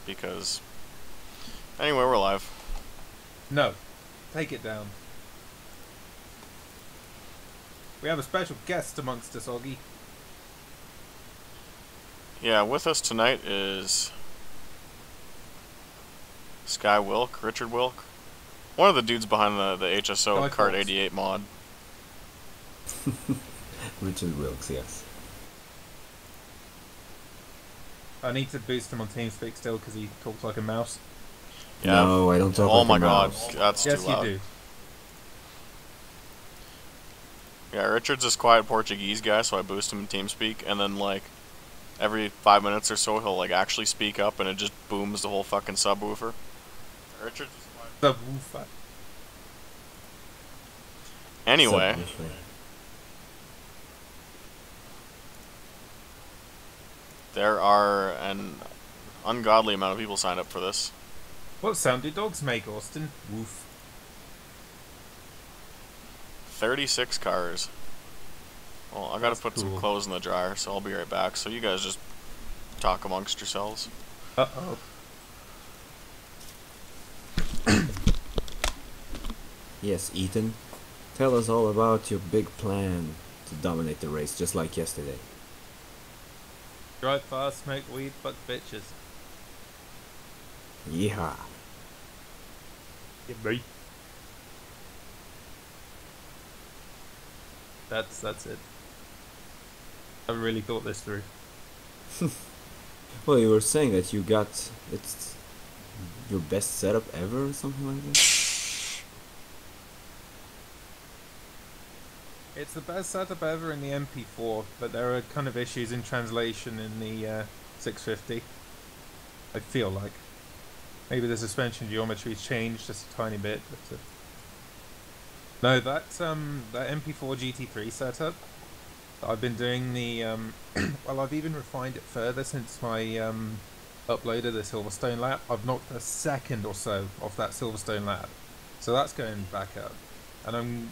because anyway, we're live. No, take it down. We have a special guest amongst us, Augie. Yeah, with us tonight is Sky Wilk, Richard Wilk, one of the dudes behind the HSO Kart 88 mod. Richard Wilkes, yes. I need to boost him on TeamSpeak still because he talks like a mouse. Yeah. No, I don't talk like a mouse. Oh my god, that's yes, too loud. You do. Yeah, Richard's this quiet Portuguese guy, so I boost him in TeamSpeak, and then like every 5 minutes or so he'll like actually speak up, and it just booms the whole fucking subwoofer. Richard's this quiet. Subwoofer. Anyway. There are an ungodly amount of people signed up for this. What sound do dogs make, Austin? Woof. 36 cars. Well, I gotta put some clothes in the dryer, so I'll be right back. So you guys just talk amongst yourselves. Uh-oh. Yes, Ethan. Tell us all about your big plan to dominate the race, just like yesterday. Drive fast, smoke weed, fuck bitches. Yeehaw. Yeah, boy. That's it. I haven't really thought this through. Well, you were saying that you got it's your best setup ever or something like that? It's the best setup ever in the MP4, but there are kind of issues in translation in the 650. I feel like. Maybe the suspension geometry's changed just a tiny bit, but no, that MP4 GT3 setup, I've been doing the well, I've even refined it further since I uploaded the Silverstone lap. I've knocked a second or so off that Silverstone lap, so that's going back up, and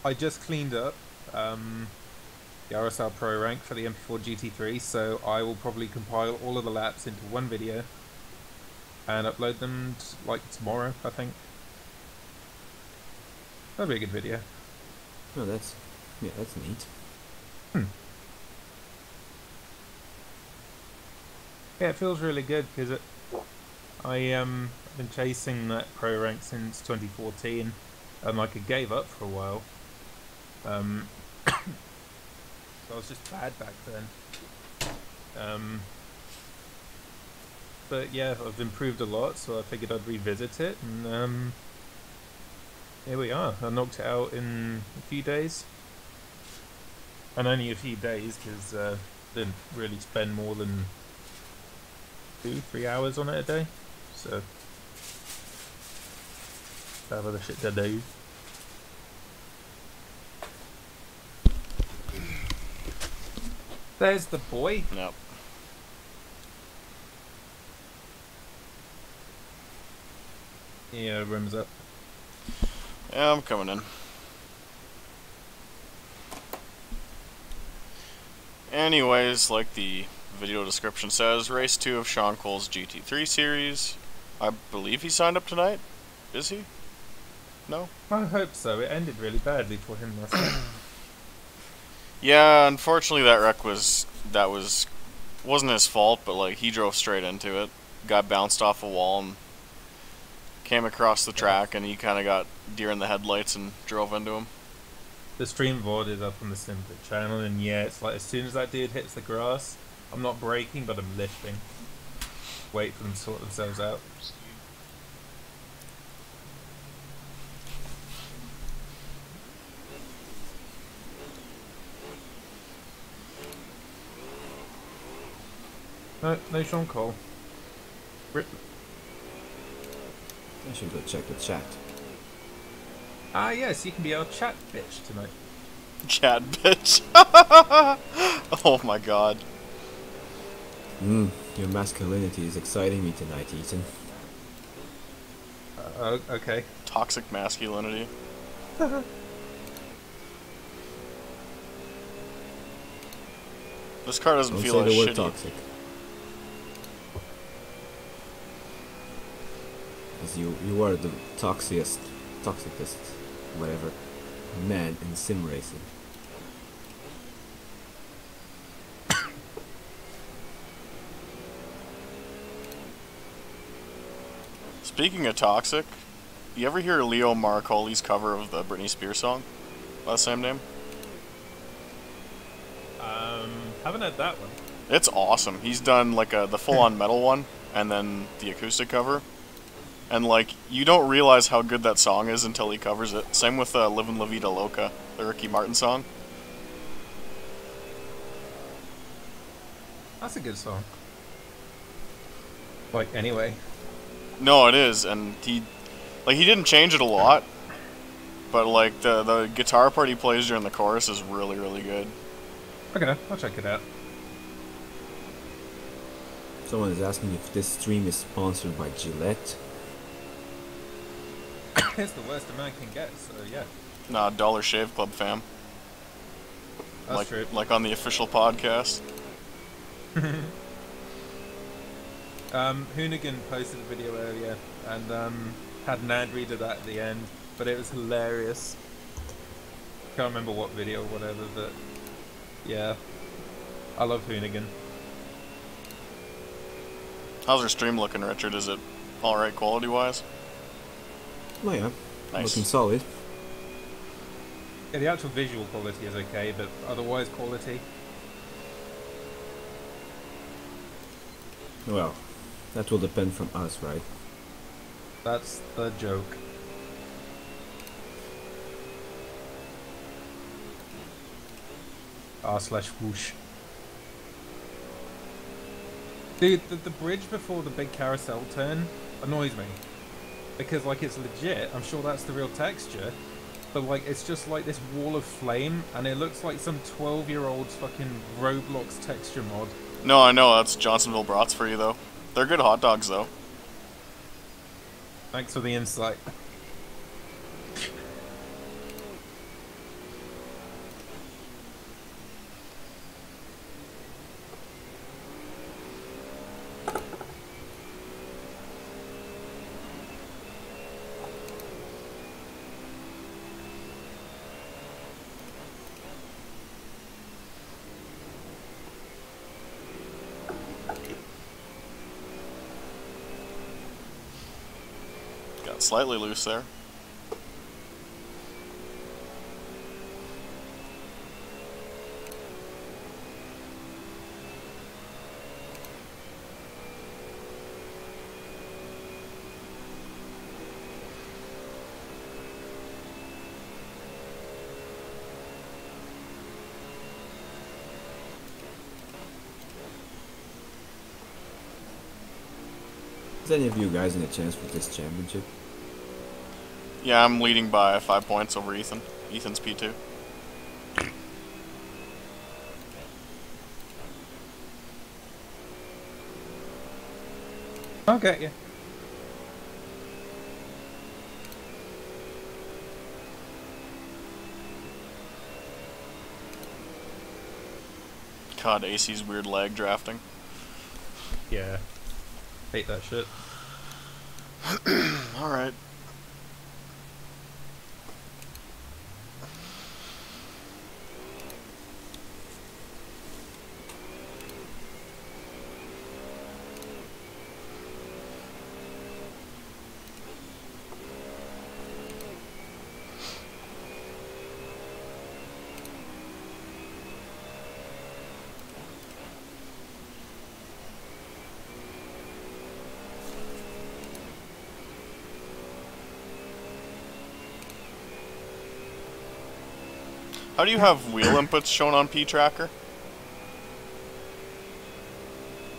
I just cleaned up the RSL Pro rank for the MP4 GT3, so I will probably compile all of the laps into one video and upload them like tomorrow, I think. That'd be a good video. Oh, that's neat. Yeah, it feels really good because I've been chasing that pro rank since 2014, and like I gave up for a while. So I was just bad back then. But yeah, I've improved a lot, so I figured I'd revisit it, and here we are. I knocked it out in a few days. And only a few days, because I didn't really spend more than 2-3 hours on it a day. So, I have other shit to do. There's the boy. Yep. Yeah, rim's up. Yeah, I'm coming in. Anyways, like the video description says, race 2 of Sean Cole's GT3 series. I believe he signed up tonight. Is he? No? I hope so. It ended really badly for him last night. Yeah, unfortunately that wreck wasn't his fault, but like he drove straight into it, got bounced off a wall and came across the track, and he kind of got deer in the headlights and drove into him. The stream VOD is up on the Simplet channel, and yeah, it's like as soon as that dude hits the grass, I'm not braking, but I'm lifting. Wait for them to sort themselves out. No Sean Cole. I should go check the chat. Ah yes, you can be our chat bitch tonight. Chat bitch. Oh my god. Your masculinity is exciting me tonight, Ethan. Okay. Toxic masculinity. This car doesn't Don't feel say as the word shitty. toxic. as you are the toxicest, whatever, man in sim racing. Speaking of toxic, you ever hear Leo Marcoli's cover of the Britney Spears song by the same name? Haven't had that one. It's awesome. He's done like the full-on metal one, and then the acoustic cover. And like, you don't realize how good that song is until he covers it. Same with Livin' La Vida Loca, the Ricky Martin song. That's a good song. Like, anyway. No, it is, and he didn't change it a lot, but like the guitar part he plays during the chorus is really, really good. Okay, I'll check it out. Someone is asking if this stream is sponsored by Gillette. It's the worst a man can get, so yeah. Nah, Dollar Shave Club fam. That's true. Like on the official podcast. Hoonigan posted a video earlier and had an ad read of that at the end, but it was hilarious. Can't remember what video or whatever, but yeah, I love Hoonigan. How's your stream looking, Richard? Is it alright quality-wise? Oh yeah, Nice. looking solid. Yeah, the actual visual quality is okay, but otherwise quality. Well, that will depend from us, right? That's the joke. R/whoosh. Dude, the bridge before the big carousel turn annoys me. Because, like, it's legit, I'm sure that's the real texture, but, like, it's just like this wall of flame, and it looks like some 12-year-old's fucking Roblox texture mod. No, I know, that's Johnsonville brats for you, though. They're good hot dogs, though. Thanks for the insight. Got slightly loose there. Is any of you guys in a chance for this championship? Yeah, I'm leading by 5 points over Ethan. Ethan's P2. I'll get you. God, AC's weird lag drafting. Yeah. Hate that shit. Alright. How do you have wheel inputs shown on P Tracker?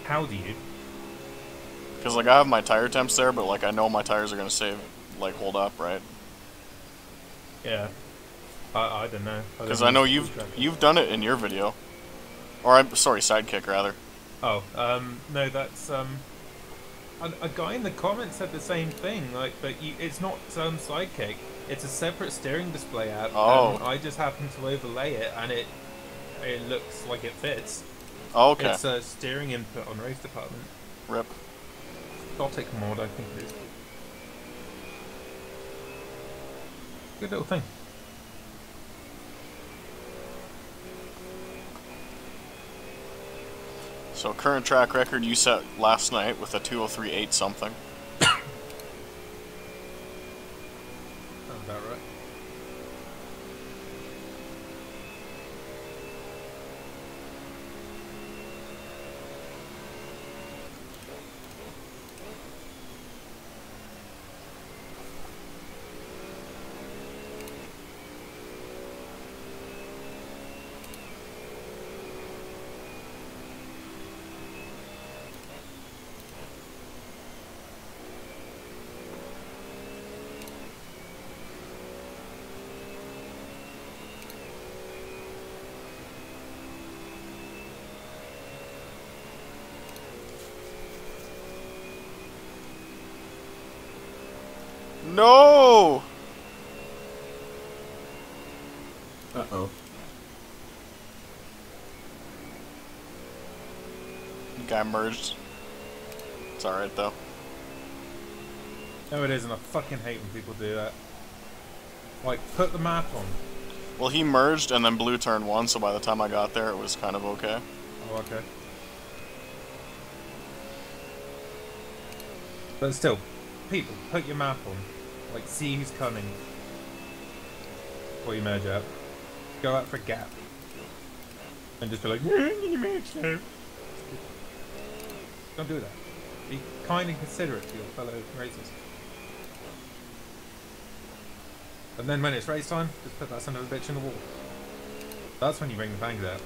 How do you? Because like I have my tire temps there, but like I know my tires are gonna hold up, right? Yeah. I don't know. Because I know you've done it in your video, or I'm sorry, Sidekick rather. Oh, no, that's a guy in the comments said the same thing. Like, but it's not Sidekick. It's a separate steering display app. Oh. And I just happen to overlay it, and it looks like it fits. Oh, okay. It's a steering input on race department. Rip. Exotic mod, I think it is. Good little thing. So current track record you set last night with a 2:03.8 something. Sounds about right. No! Uh-oh. Guy merged. It's alright though. No, it isn't. I fucking hate when people do that. Like, put the map on. Well, he merged and then blue turned one, so by the time I got there, it was kind of okay. Oh, okay. But still, people, put your map on. Like, see who's coming. Before you merge out. Go out for a gap. And just be like, you merged now. Don't do that. Be kind and considerate to your fellow racers. And then when it's race time, just put that son of a bitch in the wall. That's when you bring the bangs out.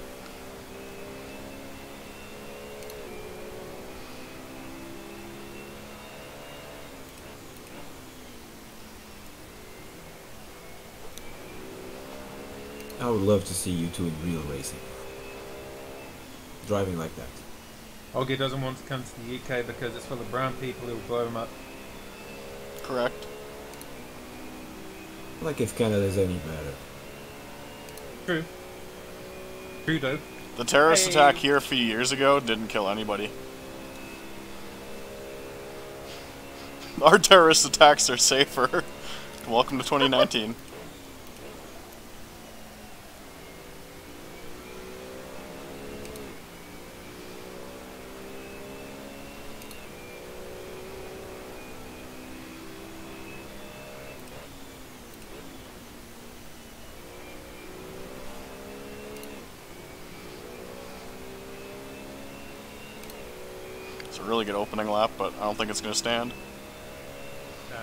I would love to see you two in real racing. Driving like that. Oggy doesn't want to come to the UK because it's full of brown people who will blow him up. Correct. Like if Canada's any better. True. Trudeau. The terrorist attack here a few years ago didn't kill anybody. Our terrorist attacks are safer. Welcome to 2019. It's a really good opening lap, but I don't think it's going to stand. Nah.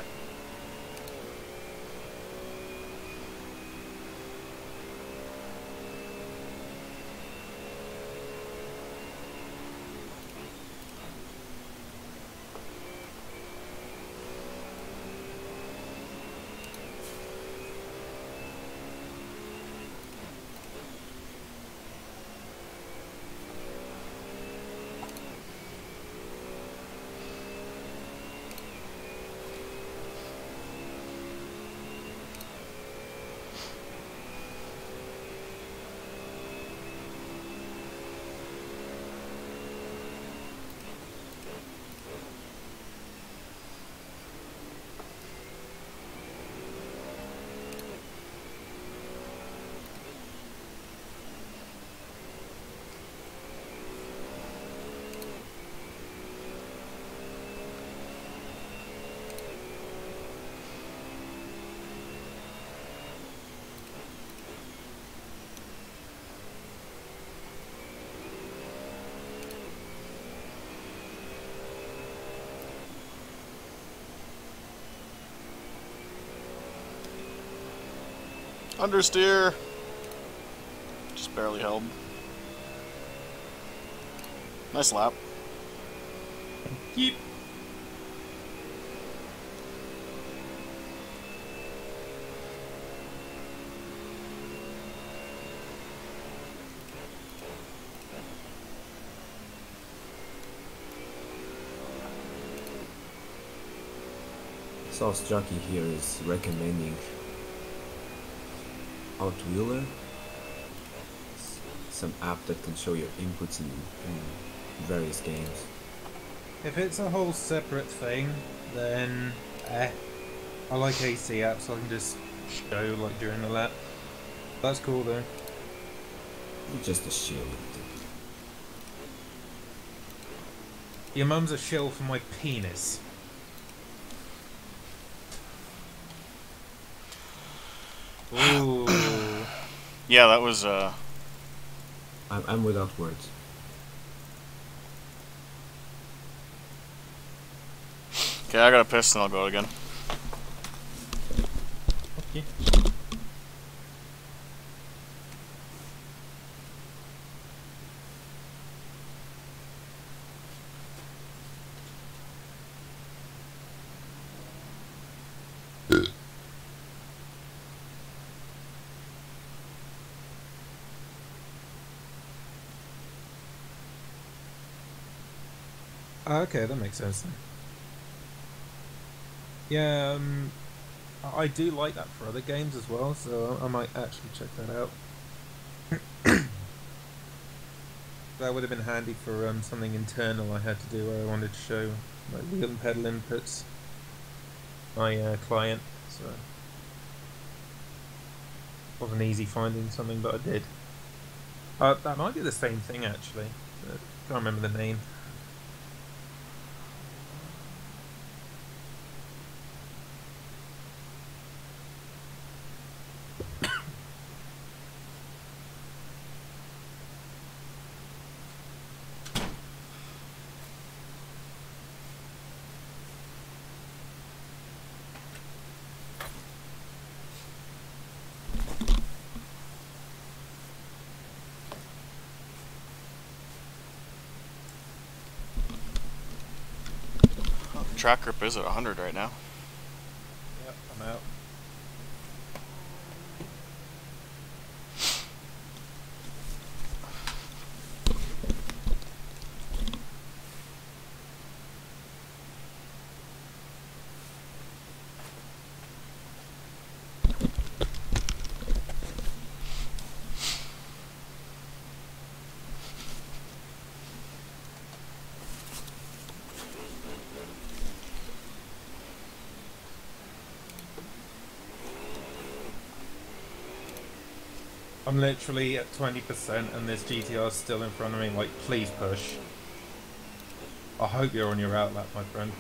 Understeer. Just barely held. Nice lap. Keep. Sauce Jockey here is recommending Outwheeler, some app that can show your inputs in various games. If it's a whole separate thing, then I like AC apps, so I can just show like during the lap. That's cool though. You're just a shield. Your mum's a shill for my penis. Ooh. Yeah, that was I'm without words. okay. I got a piss and I'll go again. Okay. Okay, that makes sense then. Yeah, I do like that for other games as well, so I might actually check that out. That would have been handy for something internal I had to do where I wanted to show like wheel and pedal inputs my client, so wasn't easy finding something, but I did. That might be the same thing actually. I can't remember the name. Track grip is at 100 right now. Yep, I'm out. I'm literally at 20% and this GTR is still in front of me, like, please push. I hope you're on your outlap, my friend.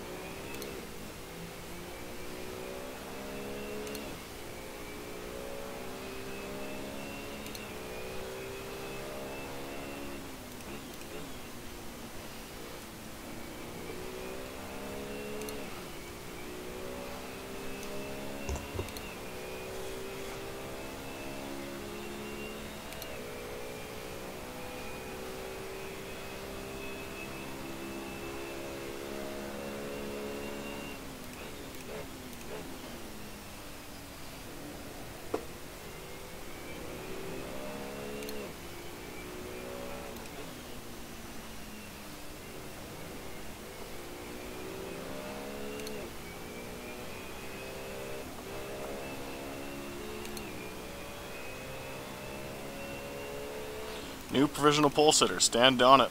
New provisional pole sitter. Stand on it.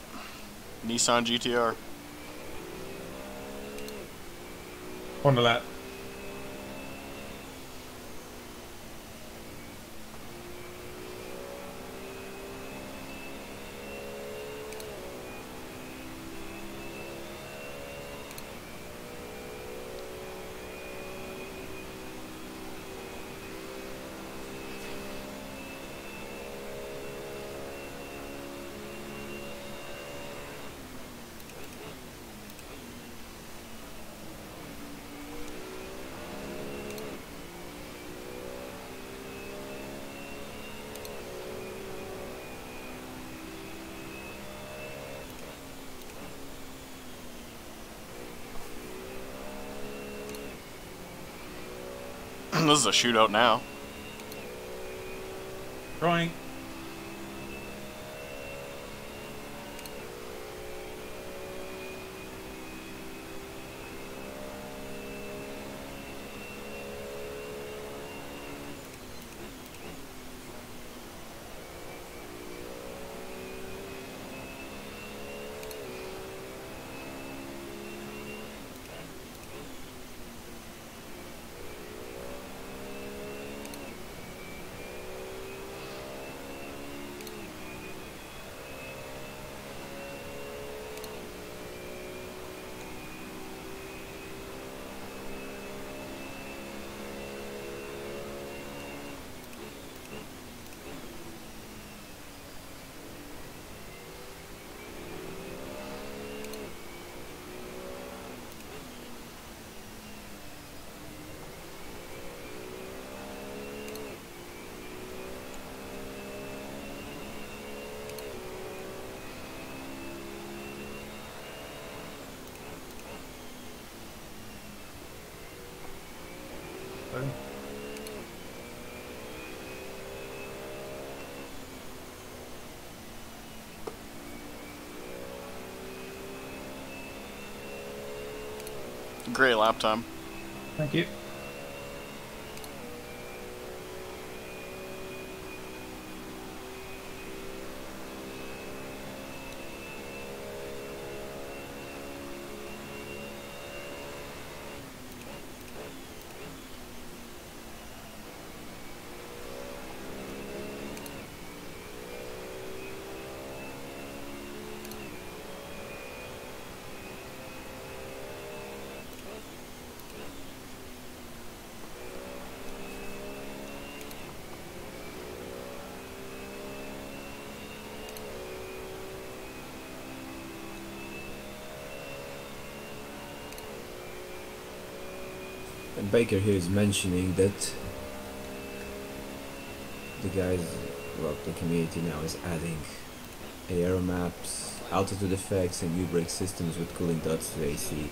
Nissan GTR. On the lap. This is a shootout now. Right. Boom. Great lap time. Thank you. And Baker here is mentioning that the guys, well, the community now is adding aero maps, altitude effects, and U-brake systems with cooling dots to AC.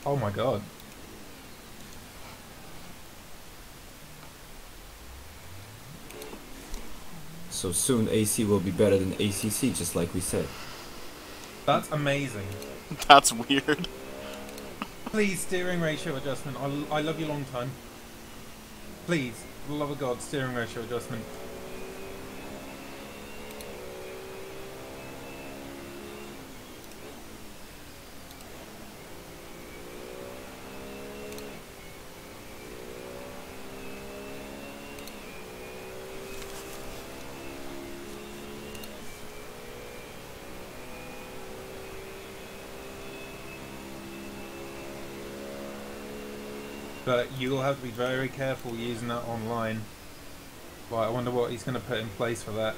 Oh my god. So soon AC will be better than ACC, just like we said. That's amazing. That's weird. Please, steering ratio adjustment. I love you long time. Please, for the love of God, steering ratio adjustment. But you'll have to be very careful using that online. Right, I wonder what he's going to put in place for that.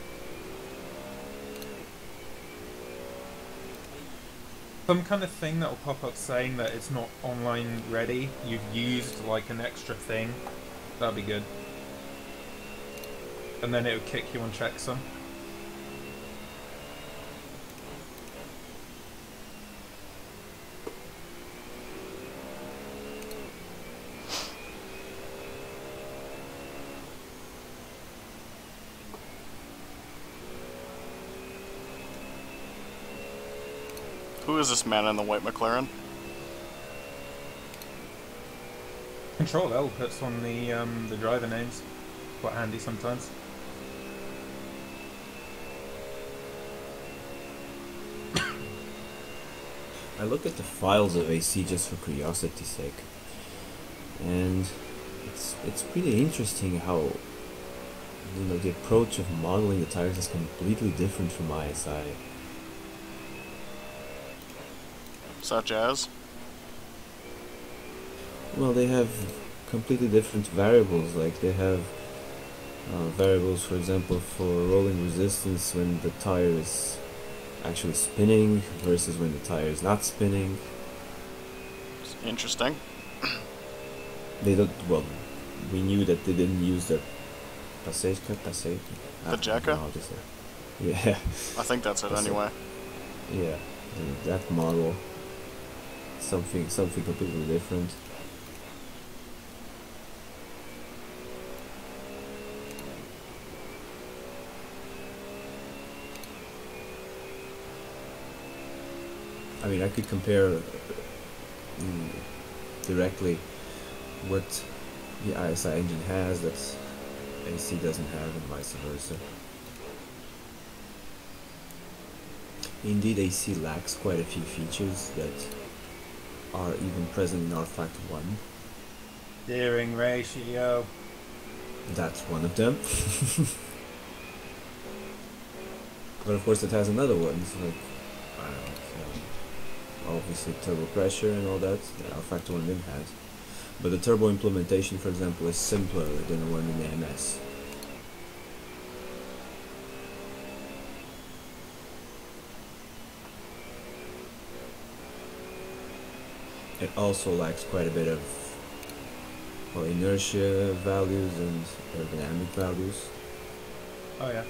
Some kind of thing that will pop up saying that it's not online ready. You've used like an extra thing. That'd be good. And then it would kick you on checksum. Who is this man in the white McLaren? Control L puts on the driver names. Quite handy sometimes. I looked at the files of AC just for curiosity's sake, and it's pretty interesting how the approach of modeling the tires is completely different from ISI. Such as? Well, they have completely different variables. Like they have variables, for example, for rolling resistance when the tire is actually spinning versus when the tire is not spinning. Interesting. They don't. Well, we knew that they didn't use the passage. The Jekka? Yeah. I think that's it anyway. Yeah, that model. Something completely different. I mean, I could compare directly what the ISI engine has that AC doesn't have, and vice versa. Indeed, AC lacks quite a few features that are even present in R-Factor 1. Steering ratio. That's one of them. But of course it has another one, so like, I don't know, obviously turbo pressure and all that R-Factor 1 didn't have. But the turbo implementation, for example, is simpler than the one in the MS. It also lacks quite a bit of, well, inertia values and aerodynamic values. Oh yeah.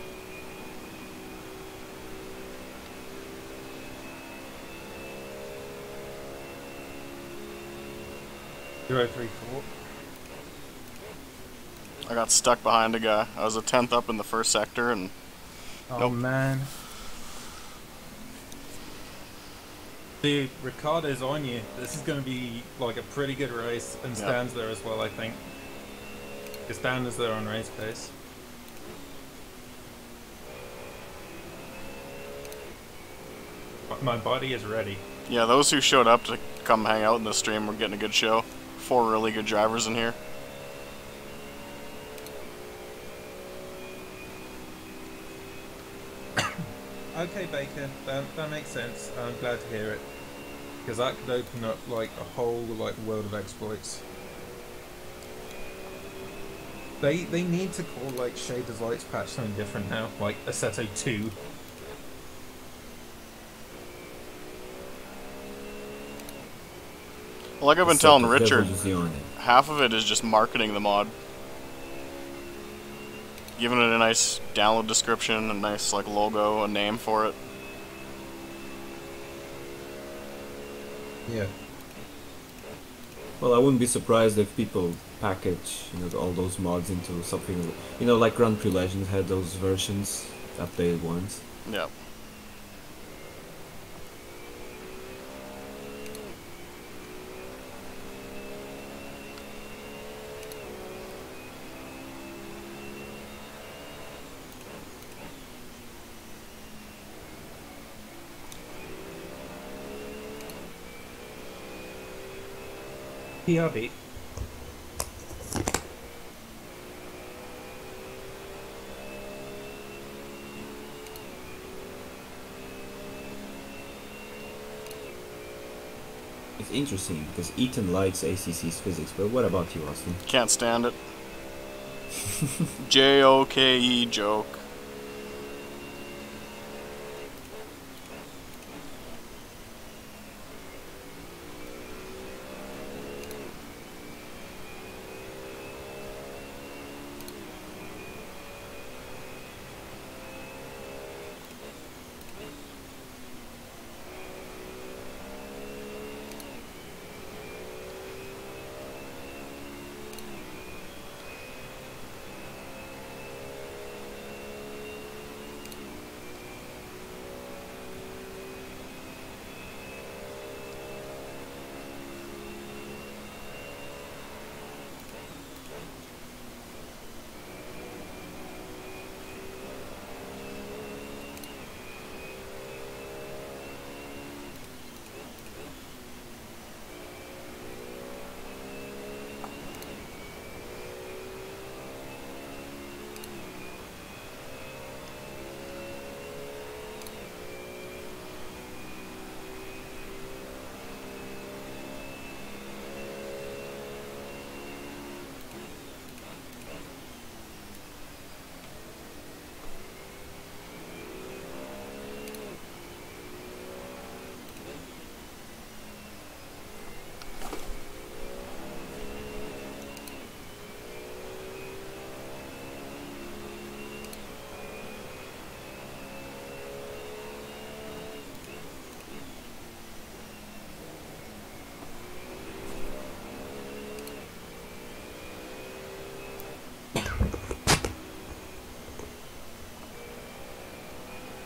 034. I got stuck behind a guy. I was a 10th up in the first sector, and Oh nope. man. Dude, Ricardo's on you. This is going to be like a pretty good race, and Stan's there as well, I think. Because Stan is there on race pace. My body is ready. Yeah, those who showed up to come hang out in the stream were getting a good show. 4 really good drivers in here. Okay, Baker, that makes sense. I'm glad to hear it. Because that could open up like a whole like world of exploits. They need to call like Shaders Lights patch something different now, like Assetto 2. Like I've been telling Richard, on it. half of it is just marketing the mod. Giving it a nice download description, a nice like logo, a name for it. Yeah. Well, I wouldn't be surprised if people package, all those mods into something, like Grand Prix Legends had those versions, updated ones. Yeah. PRB. It's interesting because Ethan likes ACC's physics, but what about you, Austin? Can't stand it. J-O-K-E, joke.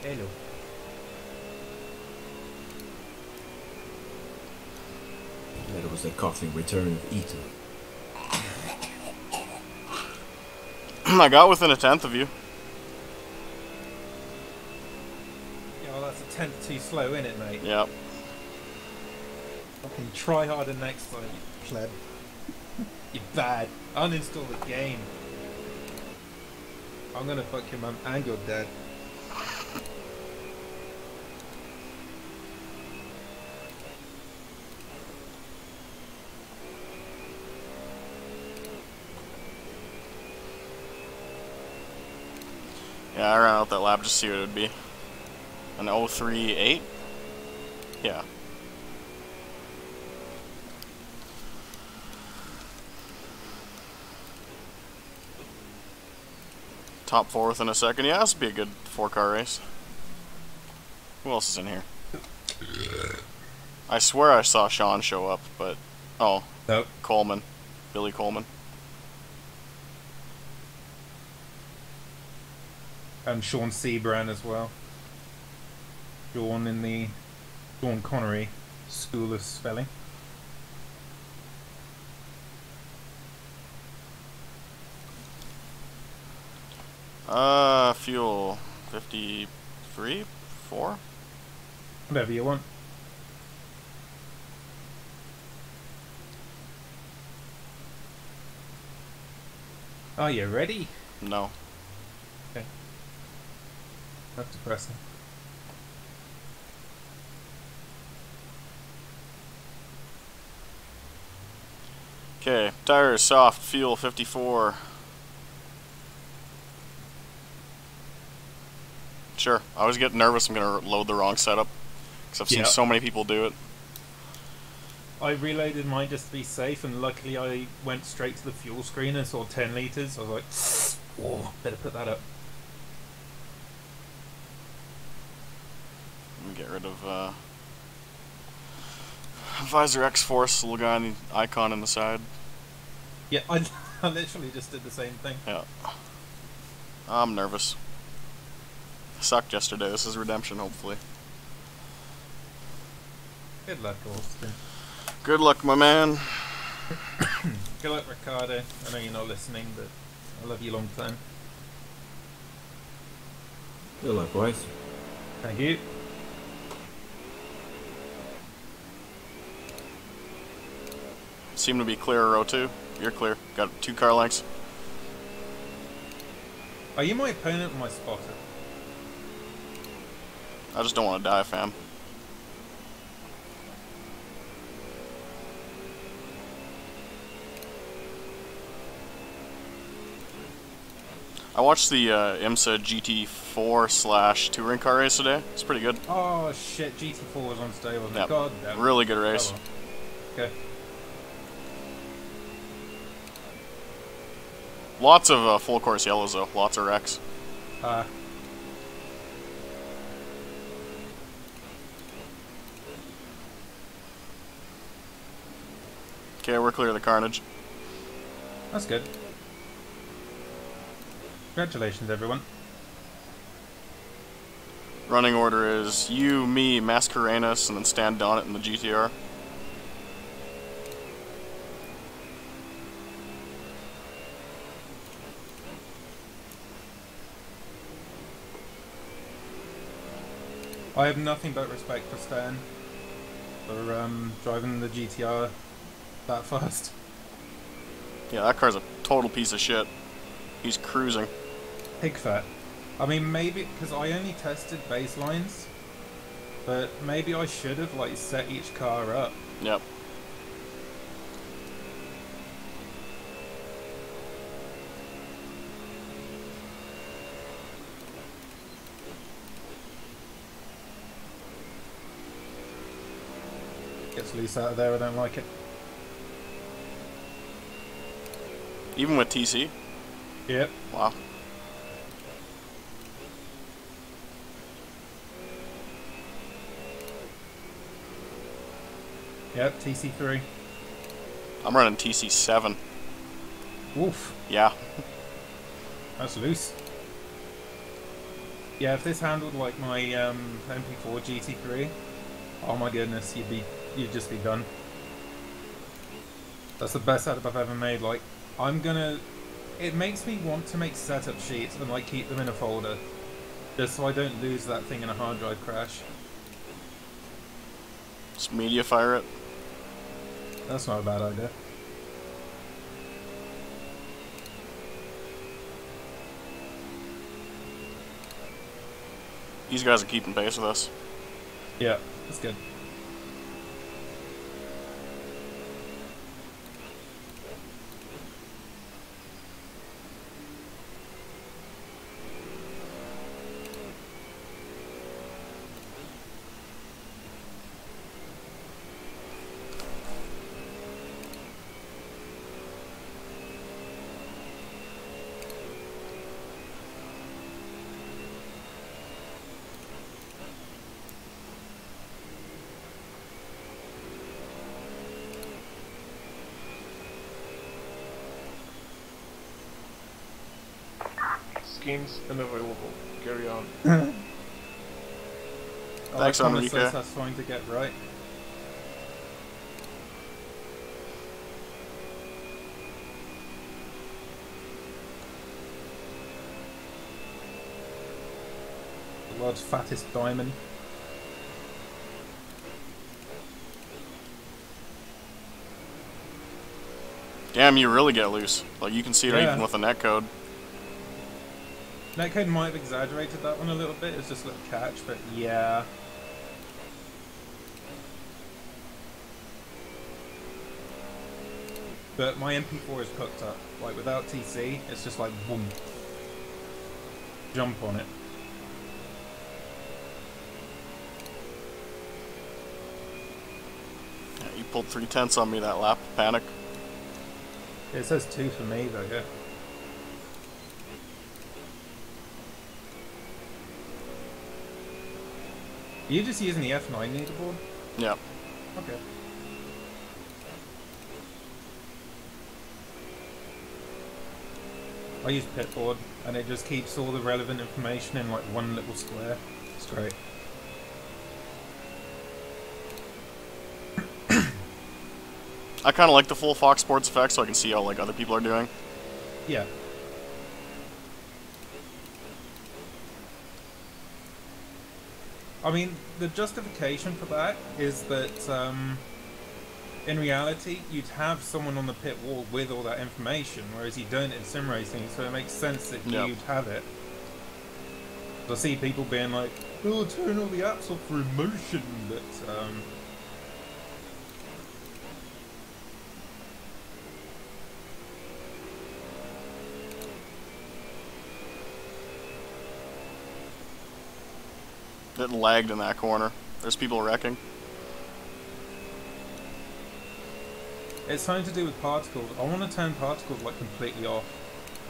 Hello. That was the coughing return of Ethan. I got within a 10th of you. Yeah, well, that's a tenth too slow, in it, mate. Yep. Fucking try harder next time, you pleb. You're bad. Uninstall the game. I'm gonna fuck your mum and your dad. Yeah, I ran out that lap just to see what it would be. An 038? Yeah. Top 4 within a second. Yeah, this would be a good 4-car race. Who else is in here? I swear I saw Sean show up, but... Oh, Nope. Coleman. Billy Coleman. And Sean Sebran as well. Sean in the Sean Connery School of Spelling. Fuel 53, 4. Whatever you want. Are you ready? No. Okay. That's depressing. Okay, tires soft, fuel 54. Sure, I always get nervous I'm gonna load the wrong setup, because I've seen so many people do it. I reloaded mine just to be safe, and luckily I went straight to the fuel screen and saw 10 litres. I was like, oh, better put that up. Let me get rid of Visor X-Force, the little guy on the icon in the side. Yeah, I literally just did the same thing. Yeah. I'm nervous. I sucked yesterday. This is redemption, hopefully. Good luck, Austin. Good luck, my man. Good luck, Ricardo. I know you're not listening, but I love you long time. Yeah, likewise. Thank you. Seem to be clear, row 2. You're clear. Got 2 car lengths. Are you my opponent or my spotter? I just don't want to die, fam. I watched the IMSA GT4 / touring car race today. It's pretty good. Oh shit, GT4 was on today, wasn't it? Yep. God damn. Really good race. Oh, well. Okay. Lots of full course yellows though. Lots of wrecks. Okay, we're clear of the carnage. That's good. Congratulations, everyone. Running order is you, me, Mascarenas, and then Stan Donnet in the GTR. I have nothing but respect for Stan for driving the GTR that fast. Yeah, that car's a total piece of shit. He's cruising. Pig fat. I mean, maybe because I only tested baselines, but maybe I should have like set each car up. Yep. Gets loose out of there. I don't like it. Even with TC? Yep. Wow. Yep. TC3. I'm running TC7. Oof. Yeah. That's loose. Yeah, if this handled like my MP4 GT3, oh my goodness, you'd just be done. That's the best setup I've ever made. Like, it makes me want to make setup sheets and like keep them in a folder, just so I don't lose that thing in a hard drive crash. Just media fire it. That's not a bad idea. These guys are keeping pace with us. Yeah, that's good. skins unavailable. Carry on. Thanks, Thomas Enrique. says that's trying to get right. The world's fattest diamond. Damn, you really get loose. Like, you can see it Yeah. even with the netcode. Netcode might have exaggerated that one a little bit. It's just a little catch, but yeah. But my MP4 is cooked up. Like, without TC, it's just like, boom. Jump on it. Yeah, you pulled 3/10 on me that lap. Panic. It says 2 for me, though, yeah. Are you just using the F9 leaderboard? Yeah. Okay. I use Pitboard, and it just keeps all the relevant information in like one little square. It's great. I kind of like the full Fox Sports effect so I can see how like other people are doing. Yeah. I mean, the justification for that is that in reality, you'd have someone on the pit wall with all that information, whereas you don't in sim racing, so it makes sense that Yep. you'd have it. I see people being like, "Oh, turn all the apps off for emotion," but It lagged in that corner. There's people wrecking. it's something to do with particles. I want to turn particles like completely off.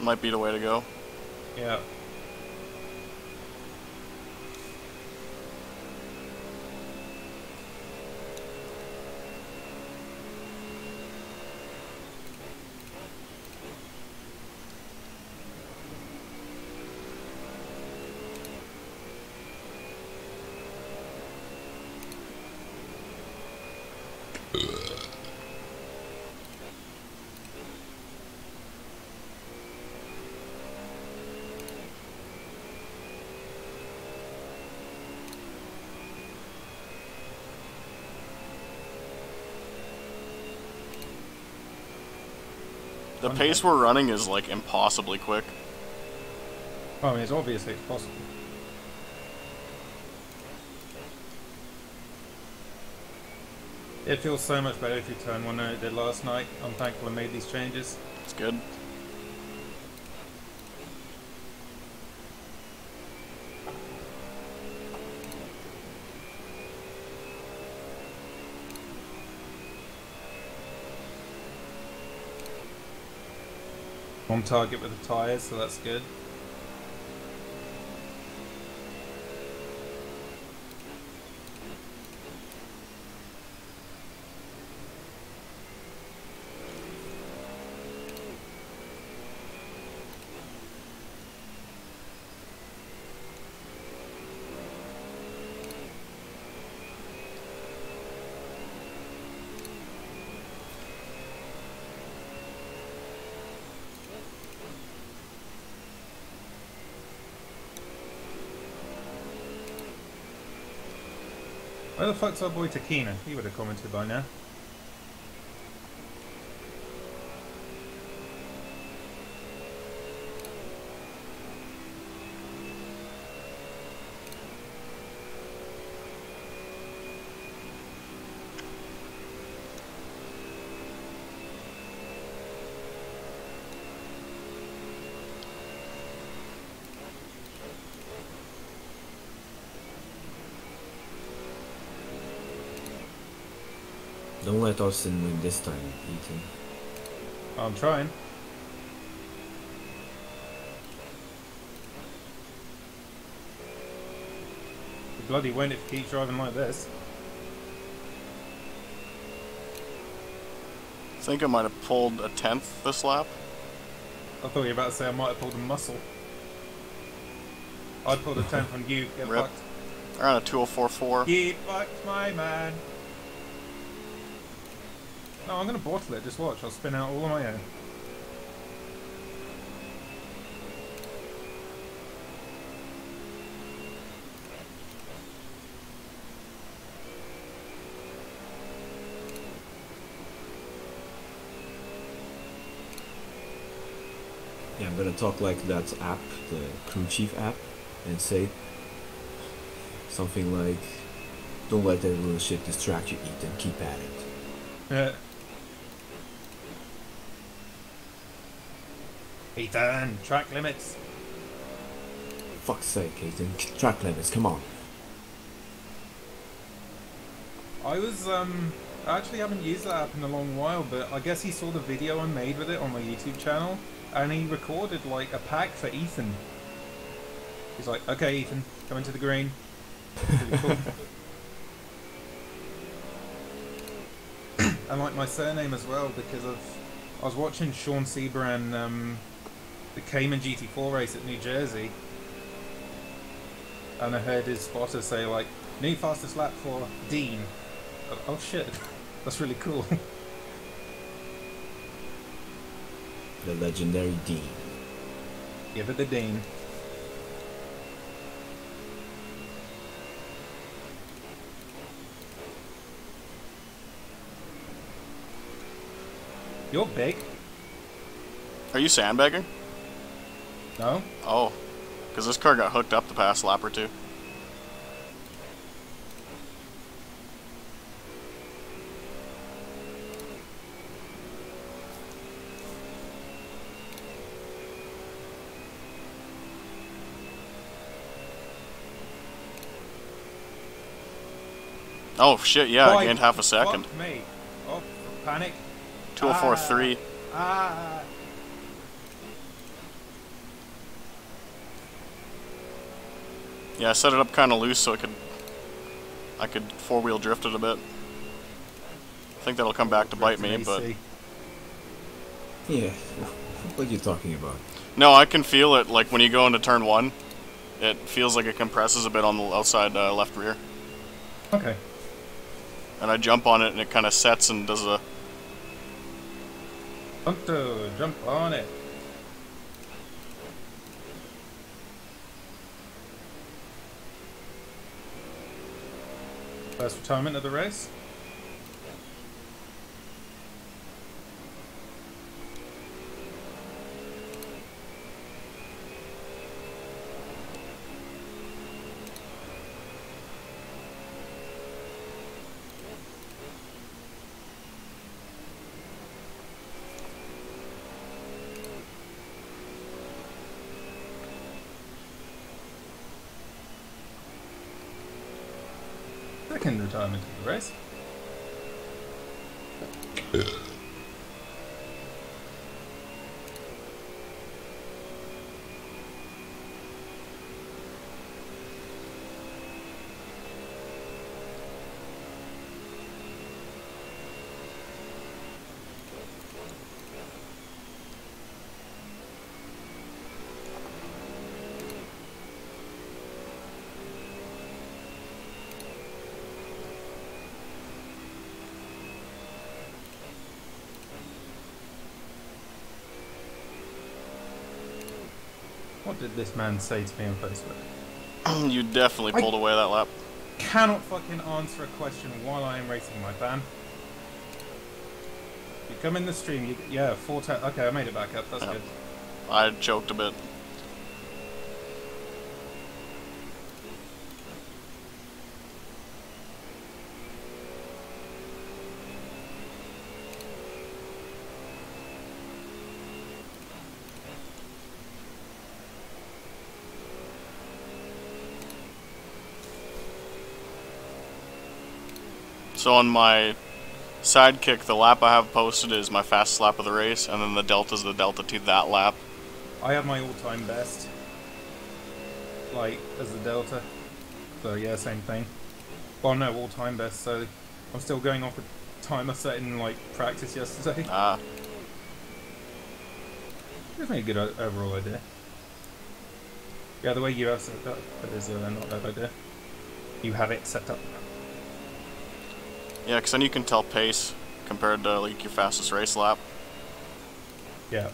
Might be the way to go. Yeah. The pace we're running is like impossibly quick. I mean, it's obviously possible. It feels so much better if you turn one than it did last night. I'm thankful I made these changes. It's good. On target with the tyres, so that's good. Where the fuck's our boy Takina? He would have commented by now. Don't let Austin win this time, Ethan. I'm trying. He bloody won't if he keeps driving like this. I think I might have pulled a 10th this lap. I thought you were about to say I might have pulled a muscle. I pulled a 10th on you. Get Rip. fucked. Around a 204.4. Get fucked, my man. No, I'm gonna bottle it. Just watch. I'll spin out all on my own. Yeah, I'm gonna talk like that app, the crew chief app, and say something like, "Don't let that little shit distract you, Ethan. Keep at it." Yeah. Ethan, track limits. Fuck's sake, Ethan. Track limits, come on. I was, I actually haven't used that app in a long while, but I guess he saw the video I made with it on my YouTube channel, and he recorded, like, a pack for Ethan. He's like, okay, Ethan, come into the green. Really cool. And, like, my surname as well, because I was watching Sean Sebran, the Cayman GT4 race at New Jersey, and I heard his spotter say, like, new fastest lap for Dean. Oh shit, that's really cool. The legendary Dean. Give it the Dean. You're big. Are you sandbagging? No? Oh. Because this car got hooked up the past lap or two. Oh shit, yeah, I gained half a second. Fuck me. Oh, panic. 204.3. Ah. Yeah, I set it up kind of loose so I could four-wheel drift it a bit. I think that'll come back to bite me, but... Yeah, what are you talking about? No, I can feel it, like when you go into turn 1, it feels like it compresses a bit on the outside left rear. Okay. And I jump on it and it kind of sets and does a... Punto, jump on it. First retirement of the race. Second retirement of the race. What did this man say to me on Facebook? You definitely pulled away that lap. Cannot fucking answer a question while I am racing, my fan. You come in the stream, you, yeah, 4 times. Okay, I made it back up, that's good. I choked a bit. So on my sidekick, the lap I have posted is my fastest lap of the race, and then the delta is the delta to that lap. I have my all-time best, like, as the delta. So yeah, same thing. Well, no, all-time best, so I'm still going off the time I set in, like, practice yesterday. Ah. Gives me a good overall idea. Yeah, the way you have set up is not a bad idea. You have it set up. Yeah, because then you can tell pace compared to like your fastest race lap. Yeah.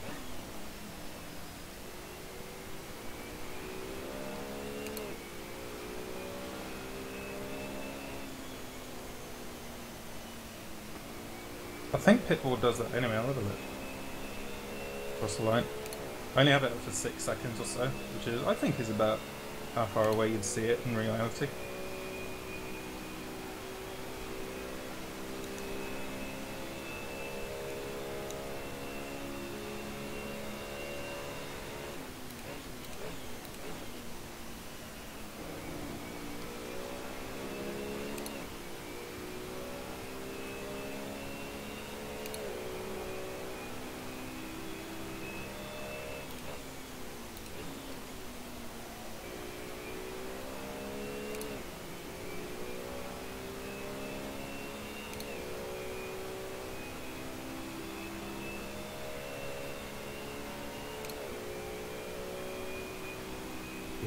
I think Pitbull does that anyway. I'll have a look. Cross the line. I only have it up for 6 seconds or so, which is, I think, is about how far away you'd see it in reality.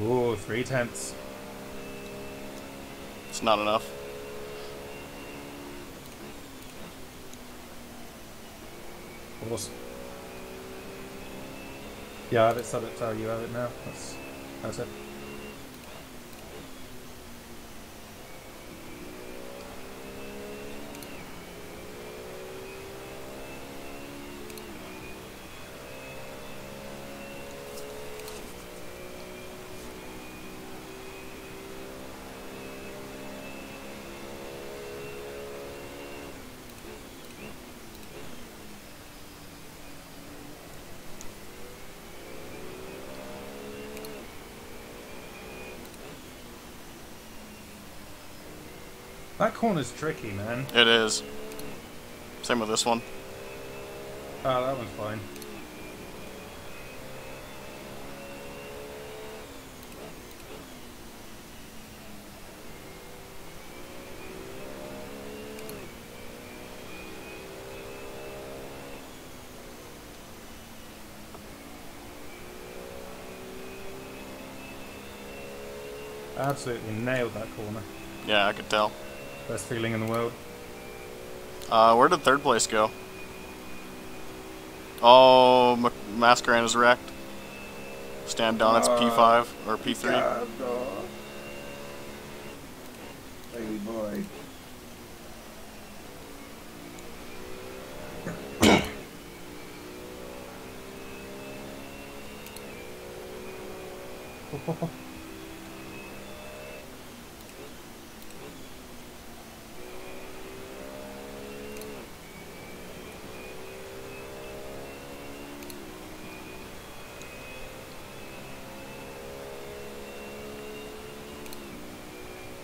Ooh, 3/10. It's not enough. Awesome. Yeah, I have it set up to how you have it now. That's it. That corner's tricky, man. It is. Same with this one. Oh, that one's fine. Absolutely nailed that corner. Yeah, I could tell. Best feeling in the world. Where did third place go? Oh, Mascaran is wrecked. Stand down, it's P5 or P3. Baby boy.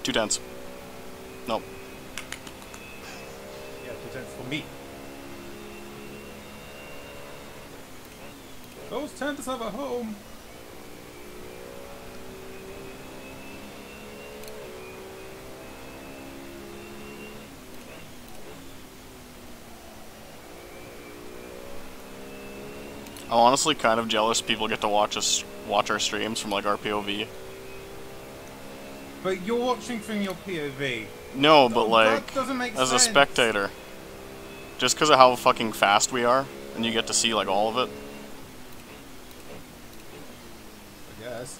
Two tenths. Nope. Yeah, 2/10 for me. Those tents have a home. I'm honestly kind of jealous people get to watch our streams from like our POV. But you're watching from your POV. No, but That like doesn't make as a sense. spectator, just because of how fucking fast we are, and you get to see like all of it. I guess.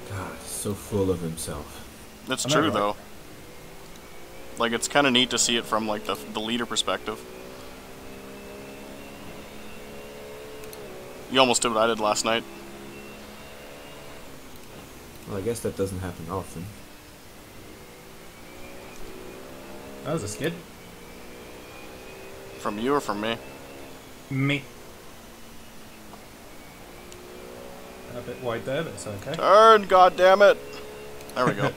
God, so full of himself. It's I know, true right? though. Like it's kind of neat to see it from like the leader perspective. You almost did what I did last night. Well, I guess that doesn't happen often. That was a skid. From you or from me? Me. A bit wide there, but it's okay. Turn, goddammit! There we go.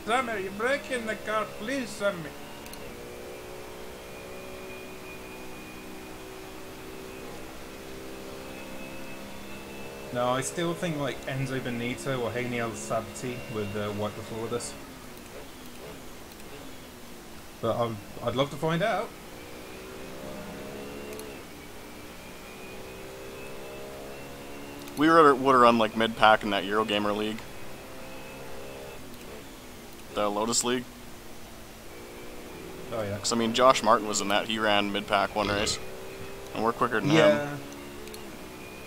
Sammy, you're breaking the car, please, Sammy. No, I still think like Enzo Benito or Haney El Sabti would wipe the floor with us. But I'd love to find out. We would have run like mid-pack in that Eurogamer League. The Lotus League. Oh yeah. Because, I mean, Josh Martin was in that. He ran mid-pack one race. And we're quicker than him. Yeah.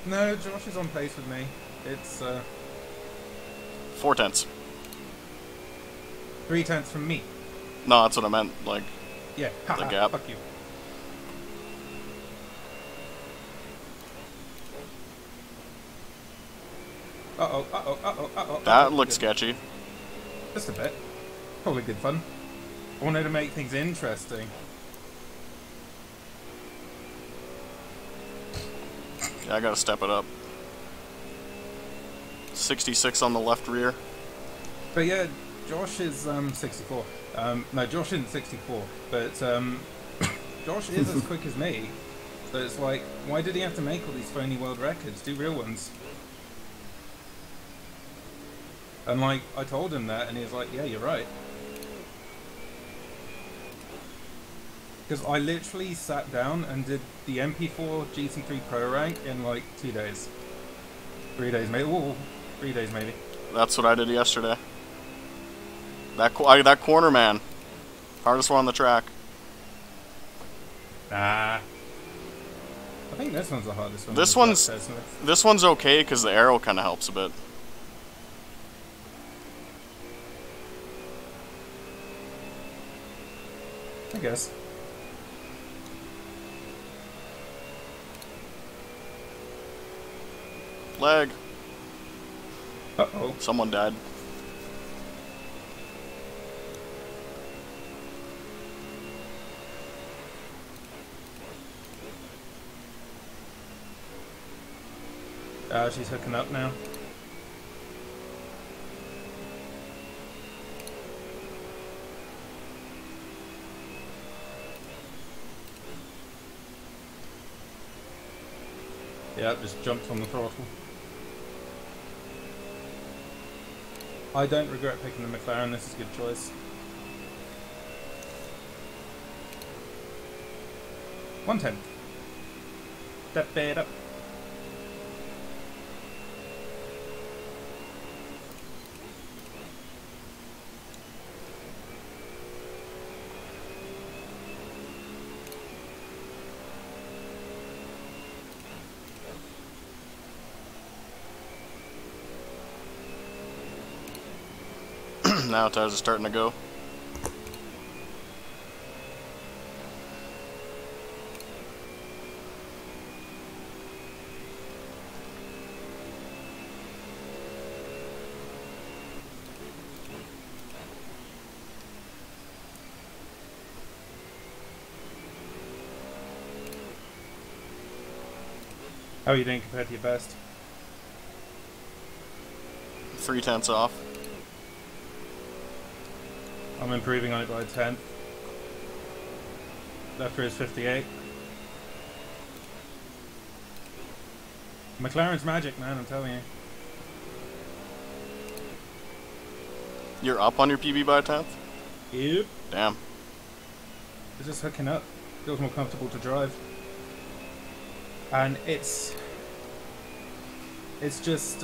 No, Josh is on pace with me. It's 4/10. 3/10 from me. No, that's what I meant. Like, Yeah. the gap. Fuck you. Uh-oh, uh-oh, uh-oh, uh-oh. That looked sketchy. Just a bit. Probably good fun. I wanted to make things interesting. Yeah, I gotta step it up. 66 on the left rear. But yeah, Josh is 64. No, Josh isn't 64, but Josh is as quick as me. So it's like, why did he have to make all these phony world records? Do real ones. And like, I told him that, and he was like, yeah, you're right. Because I literally sat down and did the MP4 GT3 Pro rank in like 2 days. 3 days maybe. Ooh, 3 days maybe. That's what I did yesterday. That corner, man. Hardest one on the track. Nah. I think this one's the hardest one. This one's okay because the arrow kind of helps a bit. I guess. Leg. Uh-oh. Someone died. She's hooking up now. Yeah, just jumped on the throttle. I don't regret picking the McLaren, this is a good choice. 110. Step it up. Now tires are starting to go. How are you doing compared to your best? 3/10 off. I'm improving on it by a 10th. Left rear is 58. McLaren's magic, man, I'm telling you. You're up on your PB by a 10th? Yep. Damn. It's just hooking up. Feels more comfortable to drive. And it's just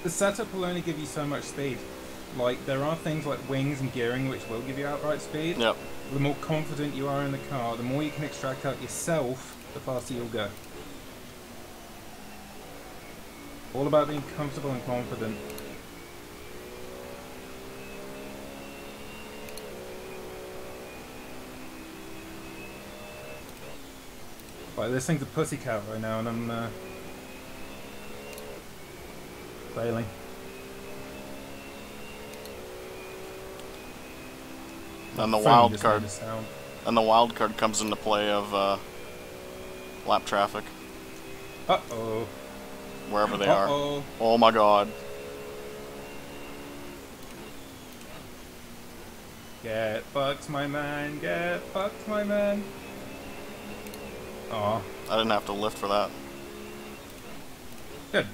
the setup will only give you so much speed. Like, there are things like wings and gearing which will give you outright speed. Yep. The more confident you are in the car, the more you can extract out yourself, the faster you'll go. All about being comfortable and confident. Right, this thing's a pussycat right now, and I'm failing. And the Phone wild just card. made a sound. And the wild card comes into play of lap traffic, Uh-oh. wherever they are. Uh-oh. Oh my god. Get fucked, my man. Get fucked, my man. Aw. I didn't have to lift for that. Good.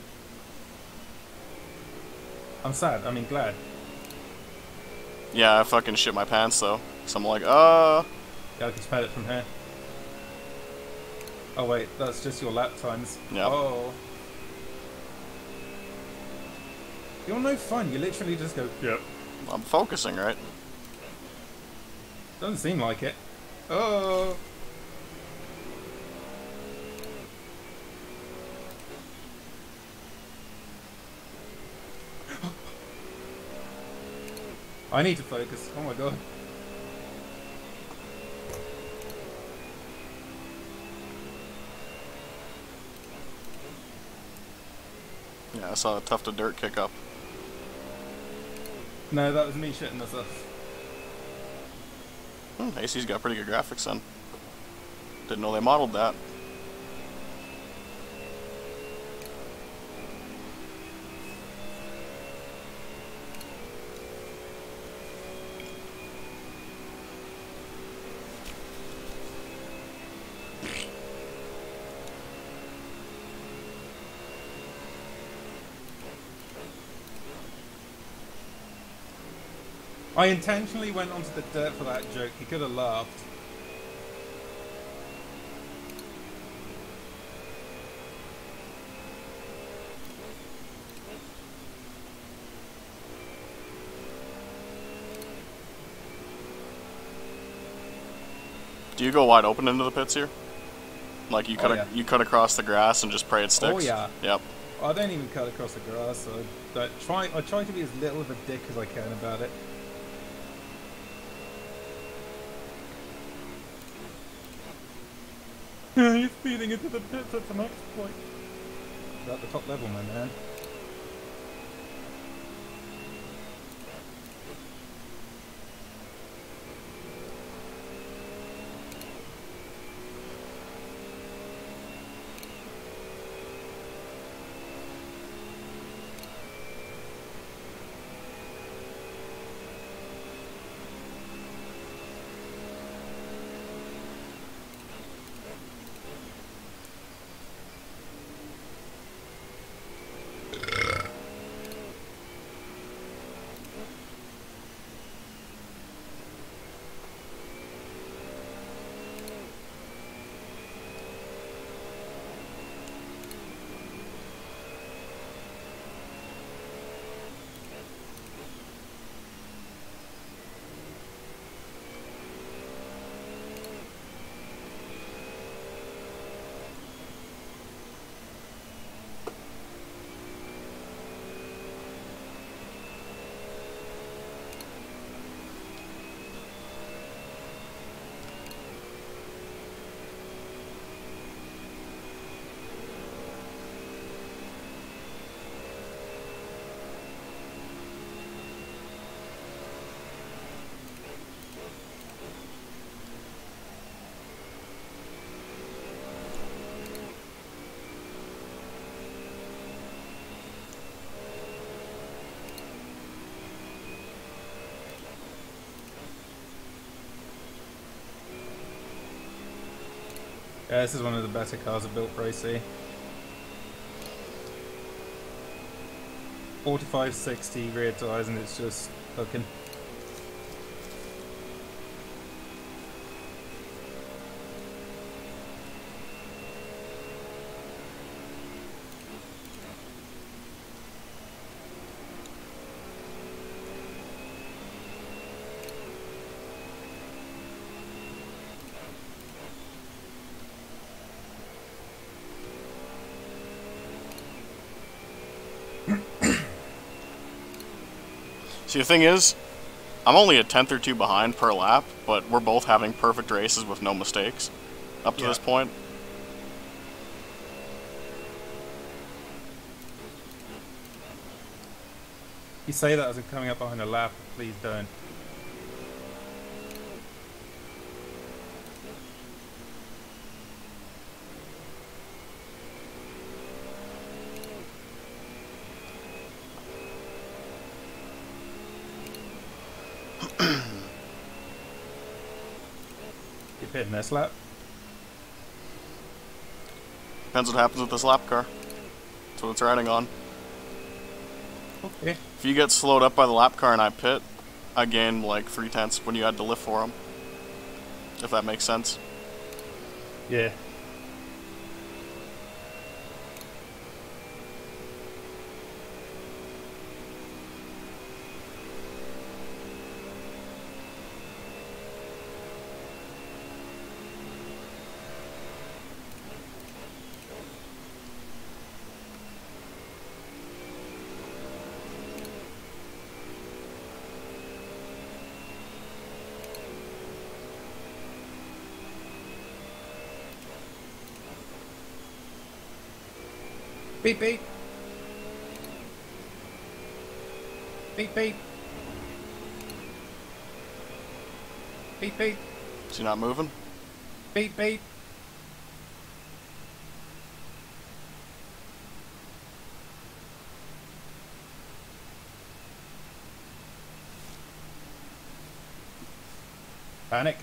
I'm sad. I mean, glad. Yeah, I fucking shit my pants though. So I'm like, Yeah, I can smell it from here. Oh wait, that's just your lap times. Yep. Oh. You're no fun. You literally just go, yep. I'm focusing, right? Doesn't seem like it. Oh. I need to focus. Oh my god. Yeah, I saw a tough to dirt kick up. No, that was me shitting myself. AC's got pretty good graphics then. Didn't know they modeled that. I intentionally went onto the dirt for that joke. He could have laughed. Do you go wide open into the pits here? Like you cut yeah. you cut across the grass and just pray it sticks? Oh yeah. Yep. I don't even cut across the grass. I try to be as little of a dick as I can about it. He's feeding into the pits at the next point. We're at the top level, my man. Yeah, this is one of the better cars I've built for AC. 4560 rear tyres and it's just fucking. See, the thing is, I'm only a tenth or two behind per lap, but we're both having perfect races with no mistakes up to this point. You say that as I'm coming up behind a lap, please don't. You pitting this lap? Depends what happens with this lap car. That's what it's riding on. Okay. If you get slowed up by the lap car and I pit, I gain like 3/10 when you had to lift for them. If that makes sense. Yeah. Beep beep. Beep beep. Beep beep. Is he not moving? Beep beep. Panic.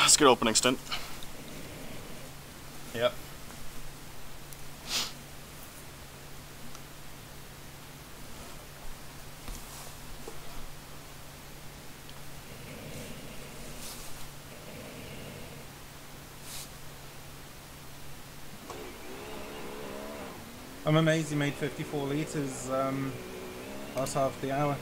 It's a good opening stint. Yep. I'm amazed he made 54 litres last half of the hour.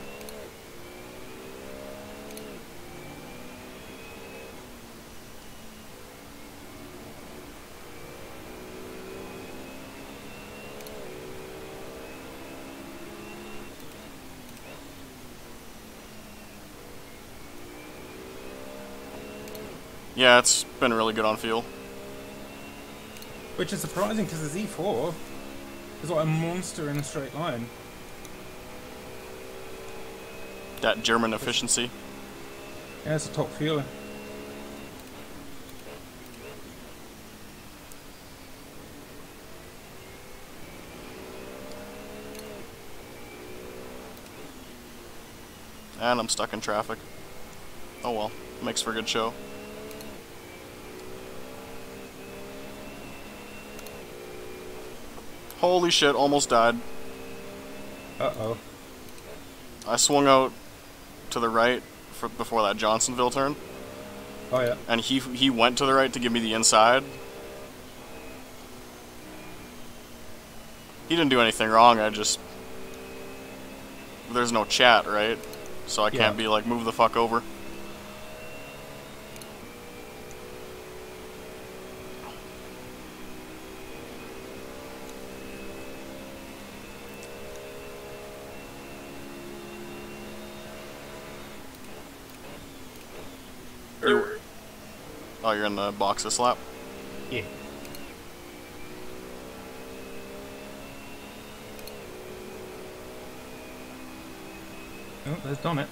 Yeah, it's been really good on fuel. Which is surprising because the Z4 is like a monster in a straight line. That German efficiency. Yeah, it's a top fueler. And I'm stuck in traffic. Oh well, makes for a good show. Holy shit, almost died. Uh-oh. I swung out to the right before that Johnsonville turn, Oh yeah. and he went to the right to give me the inside. He didn't do anything wrong, there's no chat, right? So I can't be like, move the fuck over. Oh, you're in the box this lap? Yeah. Oh, there's Donnet.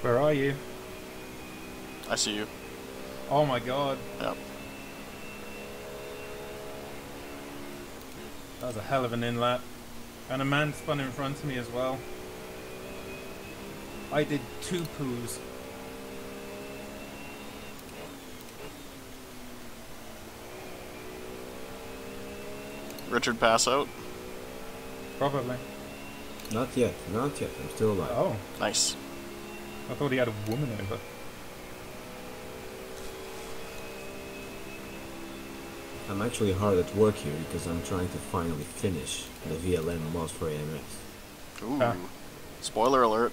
Where are you? I see you. Oh my god. Yep. That was a hell of an in-lap. And a man spun in front of me as well. I did 2 poos. Richard pass out? Probably. Not yet, not yet. I'm still alive. Oh, Nice. I thought he had a woman over. I'm actually hard at work here because I'm trying to finally finish the VLM mods for AMS. Ooh. Ah. Spoiler alert.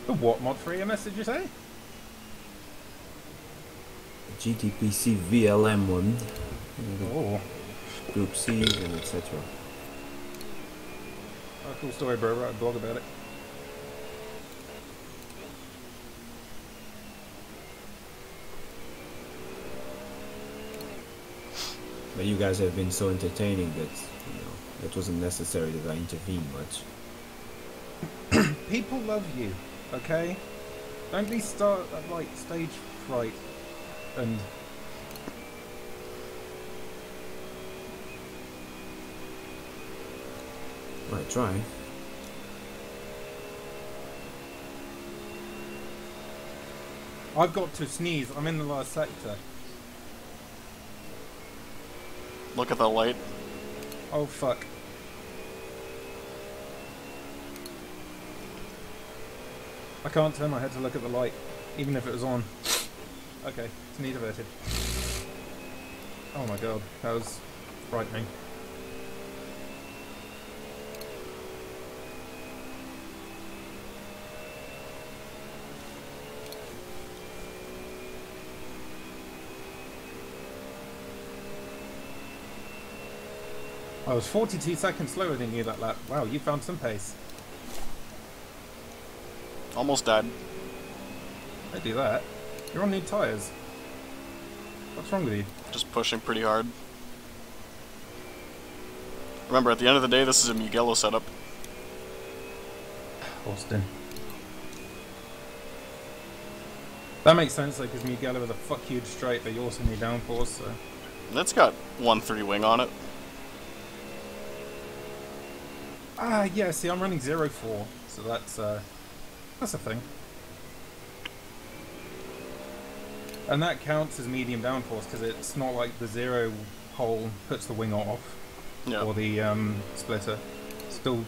The what mod for EMS did you say? GTPC VLM one, Oh, Group C's and etc. cool story, bro. Write a blog about it. But you guys have been so entertaining that, it wasn't necessary that I intervene much. People love you, okay? Don't be like stage fright and Right, try. I've got to sneeze. I'm in the last sector. Look at the light. Oh fuck. I can't turn my head to look at the light, even if it was on. Okay, sneeze averted. Oh my god, that was frightening. I was 42 seconds slower than you that lap. Wow, you found some pace. Almost died. Don't do that. You're on new tyres. What's wrong with you? Just pushing pretty hard. Remember, at the end of the day, this is a Mugello setup. Austin. That makes sense though, because Mugello with a fuck huge straight, but you also need downforce, so... And it's got 1.3 wing on it. Ah, yeah, see, I'm running 0.4, so that's a thing. And that counts as medium downforce, because it's not like the 0 hole puts the wing off, Yeah. or the splitter. Still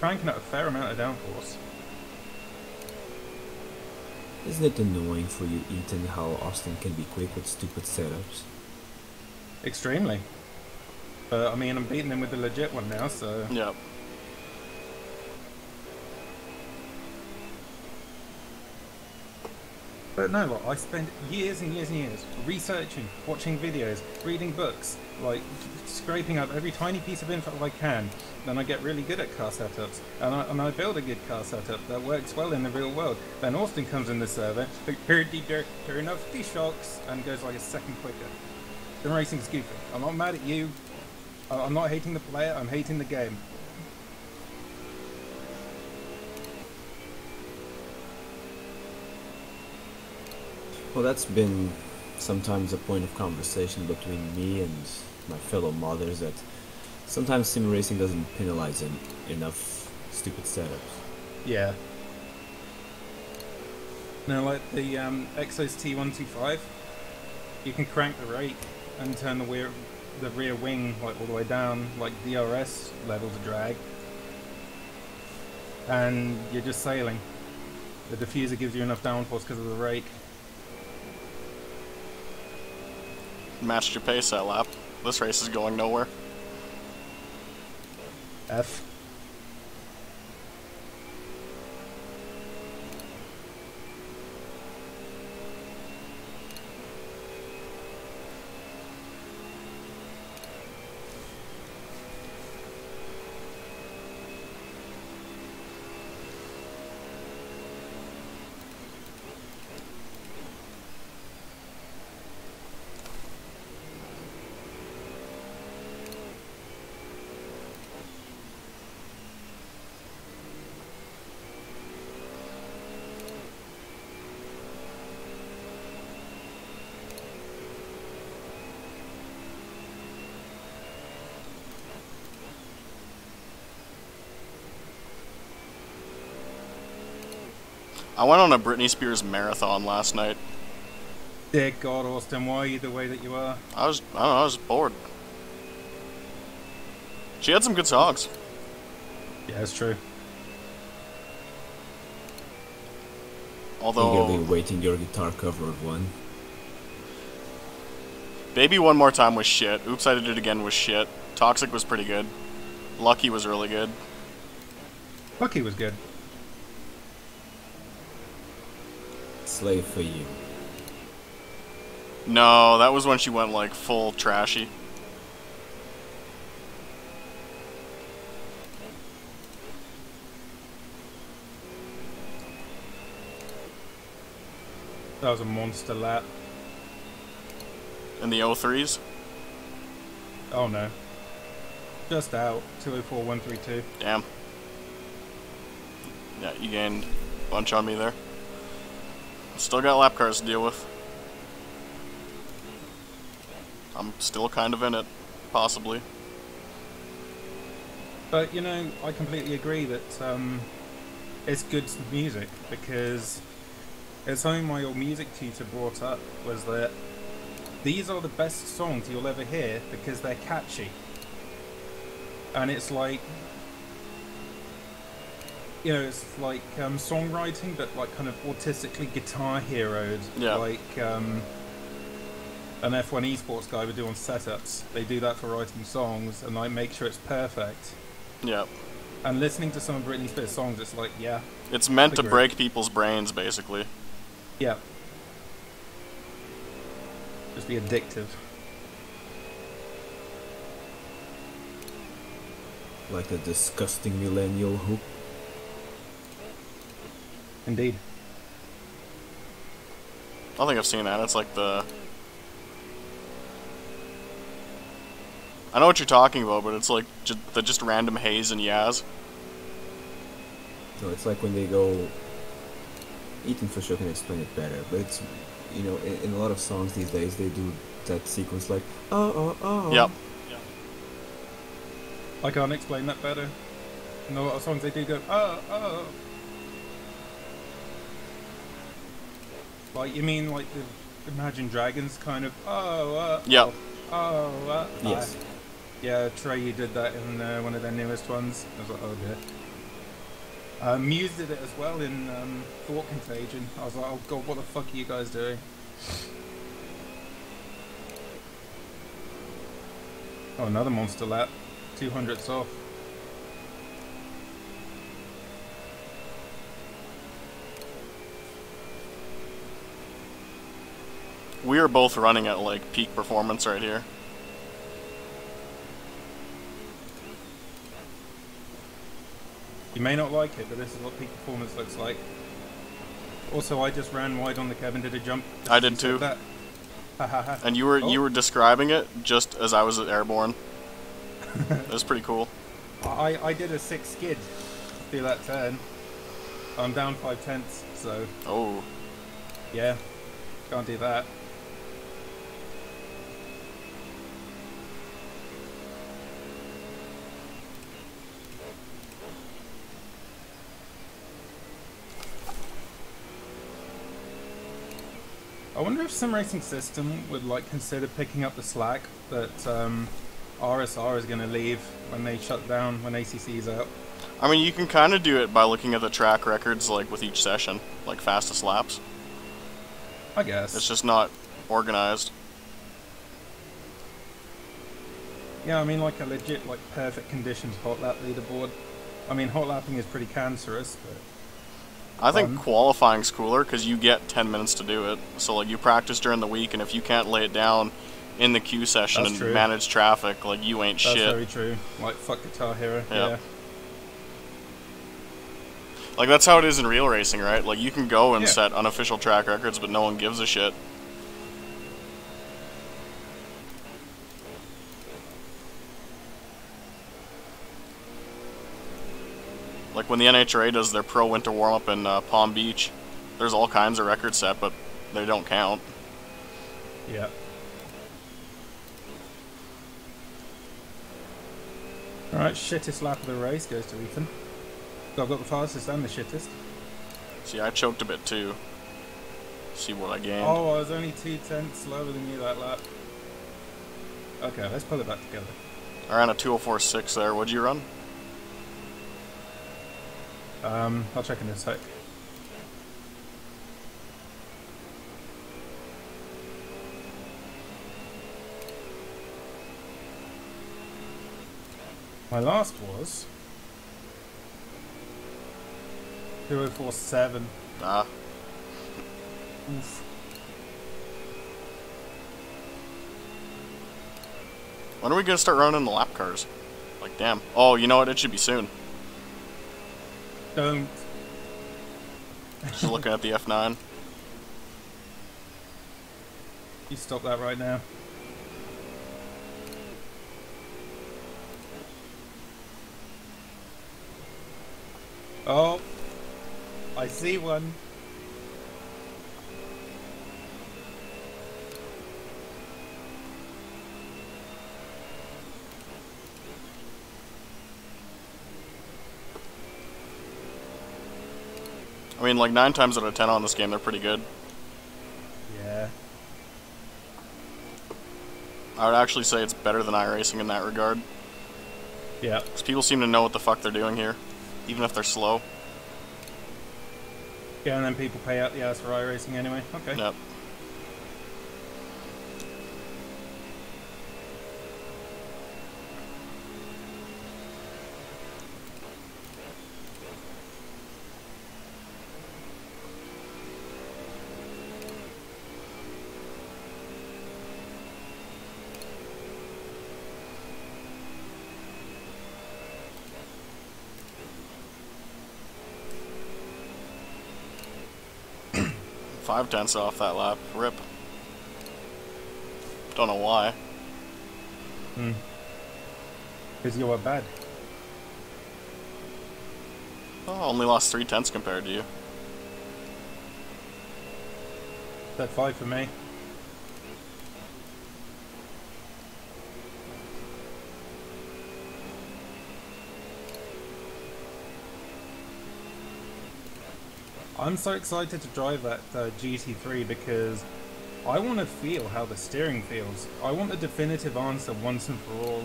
cranking out a fair amount of downforce. Isn't it annoying for you, Ethan, how Austin can be quick with stupid setups? Extremely. But, I mean, I'm beating him with the legit one now, so... Yeah. But no, like, I spend years and years and years researching, watching videos, reading books, like scraping up every tiny piece of info I can. Then I get really good at car setups, and I build a good car setup that works well in the real world. Then Austin comes in the server, turn off the shocks, and goes like a second quicker. The racing's goofy. I'm not mad at you. I'm not hating the player. I'm hating the game. Well, that's been sometimes a point of conversation between me and my fellow modders, that sometimes sim racing doesn't penalize enough stupid setups. Yeah. No, like the Exos T125, you can crank the rake and turn the rear wing like all the way down, like DRS levels of drag, and you're just sailing. The diffuser gives you enough downforce because of the rake. Matched your pace that lap. This race is going nowhere. F. I went on a Britney Spears marathon last night. Dear God, Austin, why are you the way that you are? I don't know, I was bored. She had some good songs. Yeah, it's true. Although, Eagerly waiting your guitar cover of one. Baby One More Time was shit. Oops, I Did It Again was shit. Toxic was pretty good. Lucky was really good. Lucky was good. Slave for you. No, that was when she went like full trashy. That was a monster lap. In the 03s? Oh no. Just out. 204.132. Damn. Yeah, you gained a bunch on me there. Still got lap cars to deal with. I'm still kind of in it, possibly. But, you know, I completely agree that it's good music, because it's something my old music tutor brought up, was that these are the best songs you'll ever hear because they're catchy. And it's like, you know, it's like songwriting, but like kind of autistically guitar heroed. Yeah. Like an F1 esports guy would do on setups. They do that for writing songs and like make sure it's perfect. Yeah. And listening to some of Britney Spears songs, it's like, yeah. It's meant to Agree. break people's brains, basically. Yeah. Just be addictive. like a disgusting millennial hoop. Indeed. I don't think I've seen that. It's like the... I know what you're talking about, but it's like just random haze and Yaz. No, it's like when they go... Ethan for sure can explain it better, but it's, you know, in a lot of songs these days they do that sequence like, oh, oh, oh. Yep. I can't explain that better. In a lot of songs they do go, oh, oh. Like, you mean like the Imagine Dragons kind of, oh, Yep. oh, Yes. Yeah, Trey, you did that in one of their newest ones. I was like, oh dear. Muse did it as well in Thought Contagion. I was like, oh god, what the fuck are you guys doing? Oh, another monster lap. 200ths off. We are both running at like peak performance right here. You may not like it, but this is what peak performance looks like. Also, I just ran wide on the cab and did a jump. I did too. That. And you were describing it just as I was airborne. It was pretty cool. I did a 6 skid through that turn. I'm down 5/10, so Oh. yeah, can't do that. I wonder if Sim Racing System would like consider picking up the slack that RSR is going to leave when they shut down, when ACC's out. I mean, you can kind of do it by looking at the track records, like, with each session. Like, fastest laps. I guess. It's just not organized. Yeah, I mean, like a legit, like, perfect conditions hot lap leaderboard. I mean, hot lapping is pretty cancerous, but... I think qualifying's cooler, because you get 10 minutes to do it. So, like, you practice during the week, and if you can't lay it down in the queue session That's and true. manage traffic, like, you ain't That's shit. very true. Like, fuck Guitar Hero, Yep. yeah. Like, that's how it is in real racing, right? Like, you can go and Yeah. set unofficial track records, but no one gives a shit. Like, when the NHRA does their pro winter warm-up in Palm Beach, there's all kinds of records set, but they don't count. Yeah. Alright, shittest lap of the race goes to Ethan. So I've got the fastest and the shittest. See, I choked a bit, too. See what I gained. Oh, I was only 2/10 slower than you that lap. Okay, let's put it back together. I ran a 2:04.6 there. What'd you run? I'll check in a sec. My last was 2:04.7. Ah. Oof. When are we gonna start running the lap cars? Like, damn. Oh, you know what? It should be soon. Don't. Just looking at the F9. You stop that right now. Oh, I see one. I mean, like, 9 times out of 10 on this game, they're pretty good. Yeah. I would actually say it's better than iRacing in that regard. Yeah. Because people seem to know what the fuck they're doing here, even if they're slow. Yeah, and then people pay out the ass for iRacing anyway. Okay. Yep. 5/10 off that lap. Rip. Don't know why. Because you were bad. Oh, only lost 3/10 compared to you. That 5 for me. I'm so excited to drive that GT3 because I want to feel how the steering feels. I want a definitive answer once and for all.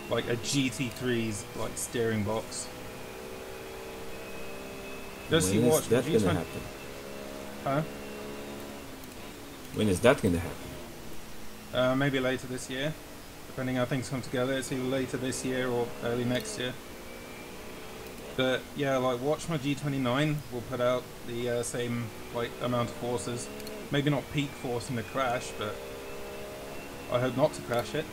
Like a GT3's like steering box. Just you When watch is that the gonna G20. happen? Huh? When is that gonna happen? Maybe later this year, depending how things come together. It's either later this year or early next year. But yeah, like watch my G29 will put out the same like amount of forces. Maybe not peak force in the crash, but I hope not to crash it.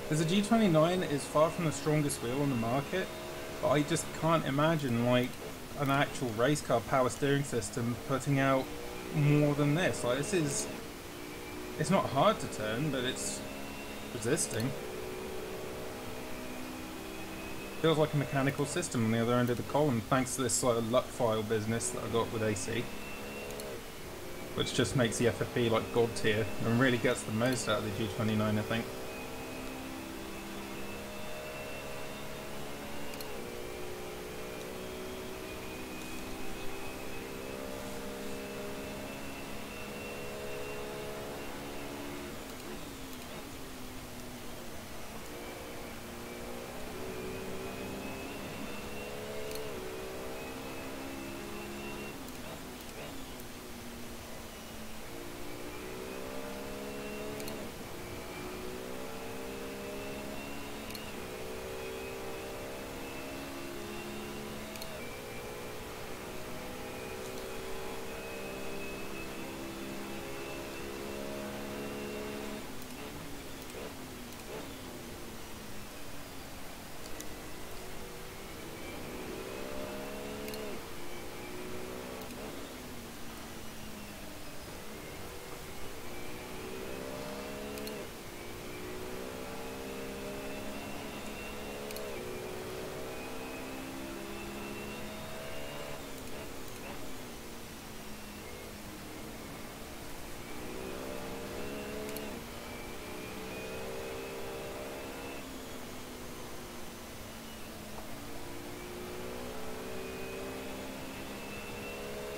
Because the G29 is far from the strongest wheel on the market, but I just can't imagine like an actual race car power steering system putting out more than this. Like this is, it's not hard to turn, but it's resisting. Feels like a mechanical system on the other end of the column, thanks to this sort of luck file business that I got with AC, which just makes the FFP like god tier and really gets the most out of the G29, I think.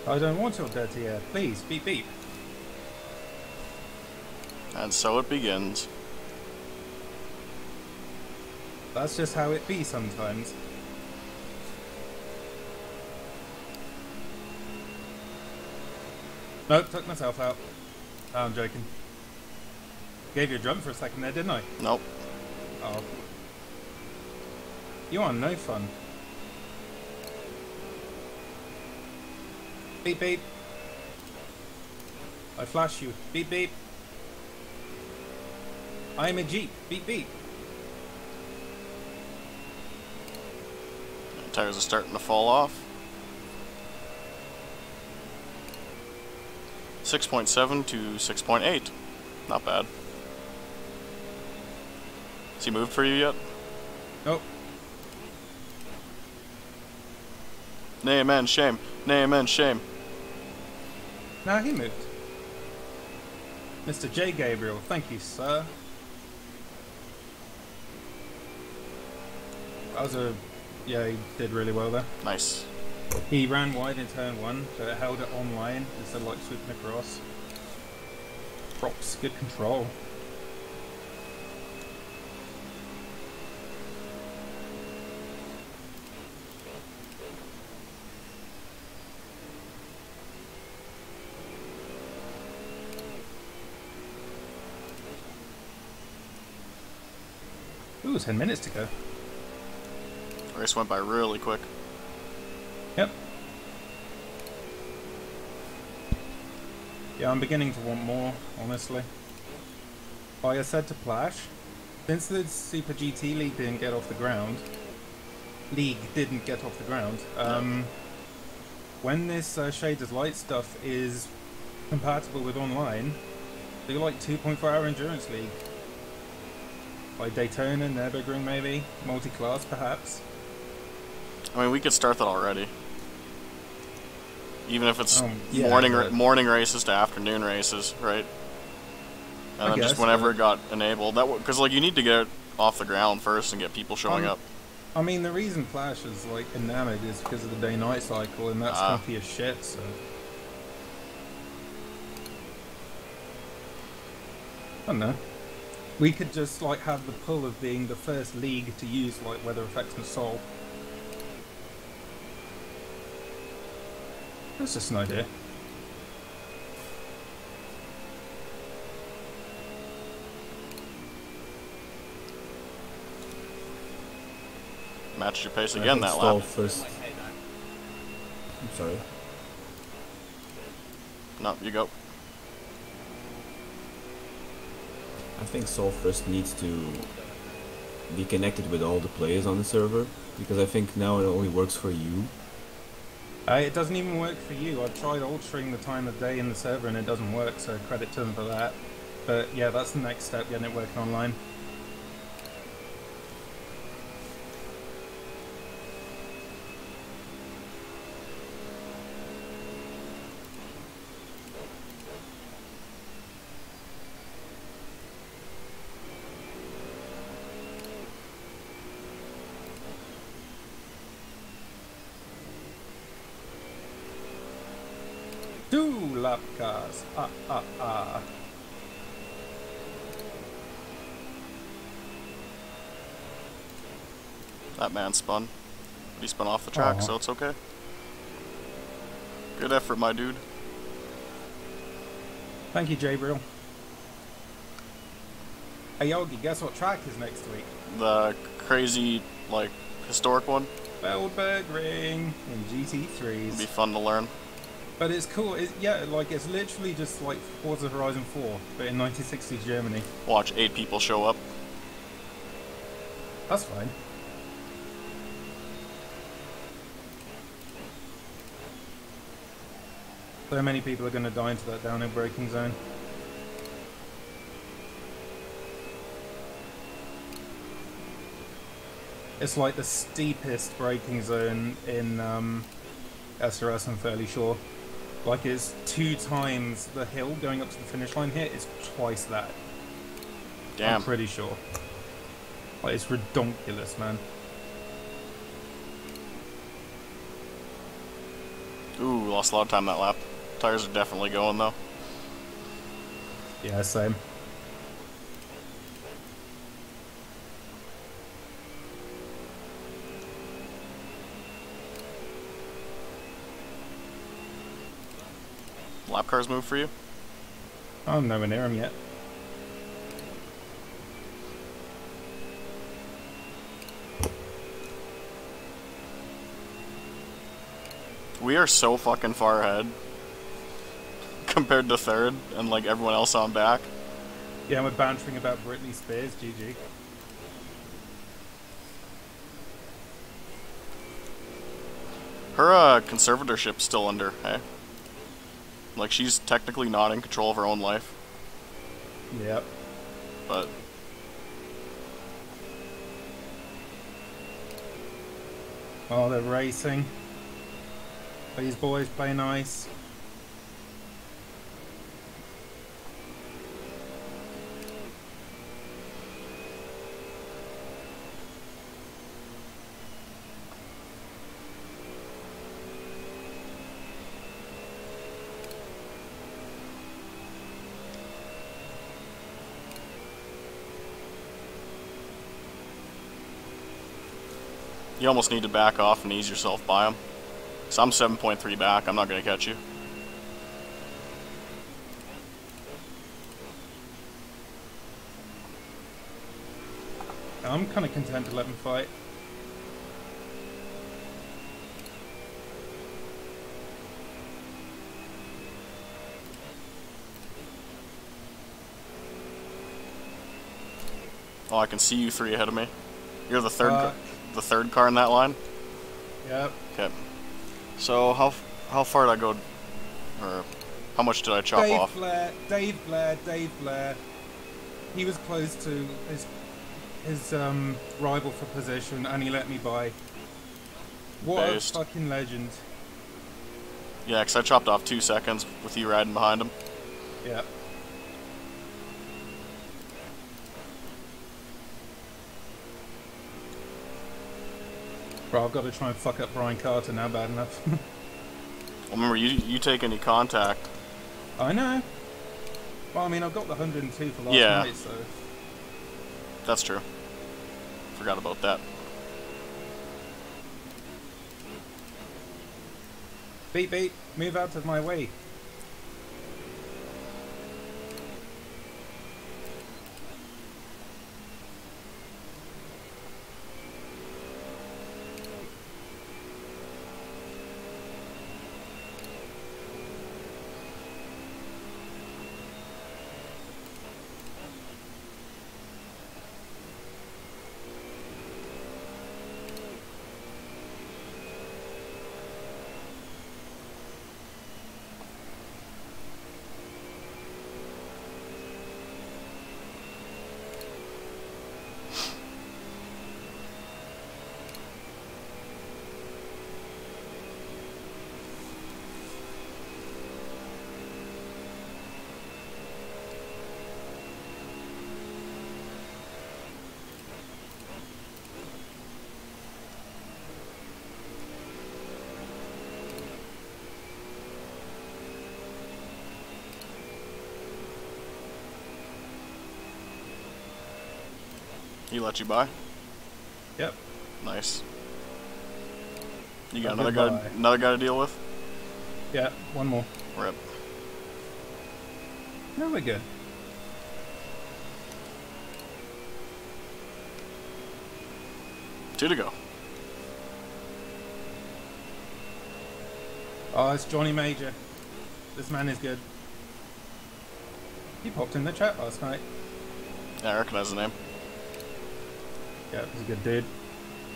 I don't want your dirty air. Please, beep beep. And so it begins. That's just how it be sometimes. Nope, took myself out. Oh, I'm joking. Gave you a jump for a second there, didn't I? Nope. Oh. You are no fun. Beep beep. I flash you. Beep beep. I am a Jeep. Beep beep. Tires are starting to fall off. 6.7 to 6.8. Not bad. Has he moved for you yet? Nope. Nay, man, shame. Nay, man, shame. Nah, he moved. Mr. J. Gabriel, thank you, sir. That was a... yeah, he did really well there. Nice. He ran wide in turn 1, so it held it on line instead of like sweeping across. Props, good control. Ooh, 10 minutes to go. Race went by really quick. Yep. Yeah, I'm beginning to want more, honestly. Like I said to Plash, since the Super GT League didn't get off the ground, when this Shaders Light stuff is compatible with online, do like 2.4-hour Endurance League. Like Daytona, Nürburgring maybe, multi-class perhaps. I mean, we could start that already. Even if it's yeah, morning races to afternoon races, right? And then just whenever it got enabled, because like you need to get it off the ground first and get people showing up. I mean, the reason Flash is like enamored is because of the day-night cycle, and that's comfy as shit. So I don't know. We could just like have the pull of being the first league to use like weather effects and Sol. That's just an idea. Matched your pace again that lap. First. I'm sorry. No, you go. I think Sol first needs to be connected with all the players on the server, because I think now it only works for you. It doesn't even work for you. I've tried altering the time of day in the server and it doesn't work, so credit to them for that. But yeah, that's the next step, getting it working online. Two lap cars. That man spun. He spun off the track, so it's okay. Good effort, my dude. Thank you, Jabriel. Hey Yogi, guess what track is next week? The crazy, like, historic one. Feldberg Ring in GT3s. It'd be fun to learn. But it's cool. Yeah, like it's literally just like Forza Horizon 4, but in 1960s Germany. Watch 8 people show up. That's fine. So many people are going to die into that downhill braking zone. It's like the steepest braking zone in SRS, I'm fairly sure. Like it's 2 times the hill going up to the finish line here, it's twice that. Damn. I'm pretty sure. Like it's redonkulous, man. Ooh, lost a lot of time that lap. Tires are definitely going though. Yeah, same. Lap cars move for you? I'm nowhere near him yet. We are so fucking far ahead compared to third and like everyone else on back. Yeah, we're bantering about Britney Spears, GG. Her conservatorship's still under, hey? Like she's technically not in control of her own life. Yep. But oh, they're racing. These boys play nice. you almost need to back off and ease yourself by them. So I'm 7.3 back, I'm not going to catch you. I'm kind of content to let him fight. Oh, I can see you three ahead of me. You're the third, the third car in that line. Yep. Okay. So how far did I go, or how much did I chop off? Dave Blair. He was close to his rival for position, and he let me by. What Based. a fucking legend. Yeah, because I chopped off 2 seconds with you riding behind him. Yeah. Bro, I've got to try and fuck up Brian Carter now bad enough. Well, remember, you take any contact. I know. Well, I mean, I've got the 102 for last Yeah. night, so... That's true. Forgot about that. Beat, move out of my way. He let you by? Yep. Nice. You got Oh, another guy to deal with? Yeah, one more. Rip. No, we're good. Two to go. Oh, it's Johnny Major. This man is good. He popped in the chat last night. Yeah, I recognize the name. Yeah, he's a good dude.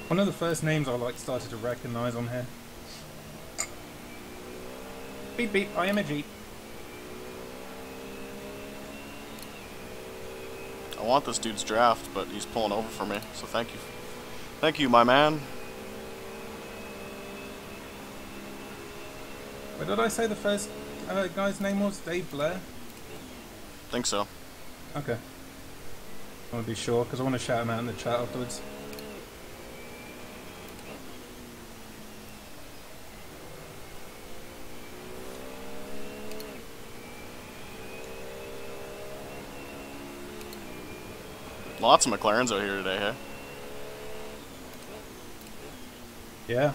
One of the first names I started to recognize on here. Beep, I am a Jeep. I want this dude's draft, but he's pulling over for me, so thank you. Thank you, my man. What did I say the first guy's name was? Dave Blair? Think so. Okay. I want to be sure, because I want to shout him out in the chat afterwards. Lots of McLarens out here today, hey? Yeah.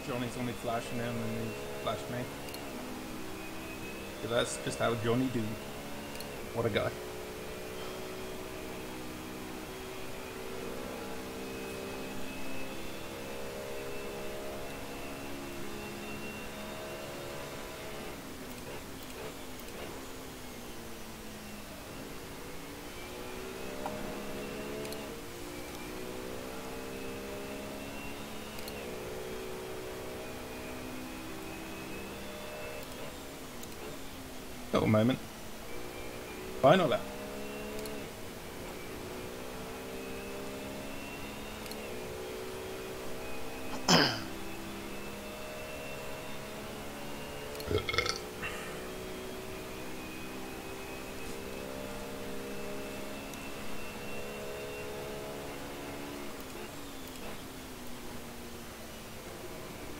Johnny's only flashing him and he flashed me. Yeah, that's just how Johnny do. What a guy. Little moment. Final lap.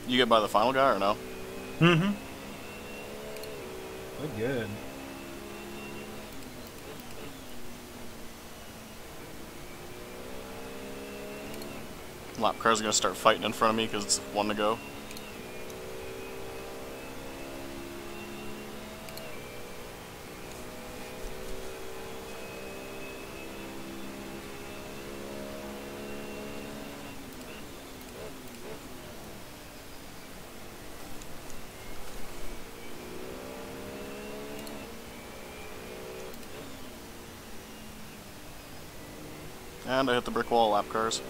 You get by the final guy or no? Mm-hmm. Look good. Lap car's gonna start fighting in front of me because it's one to go. And I hit the brick wall, lap cars.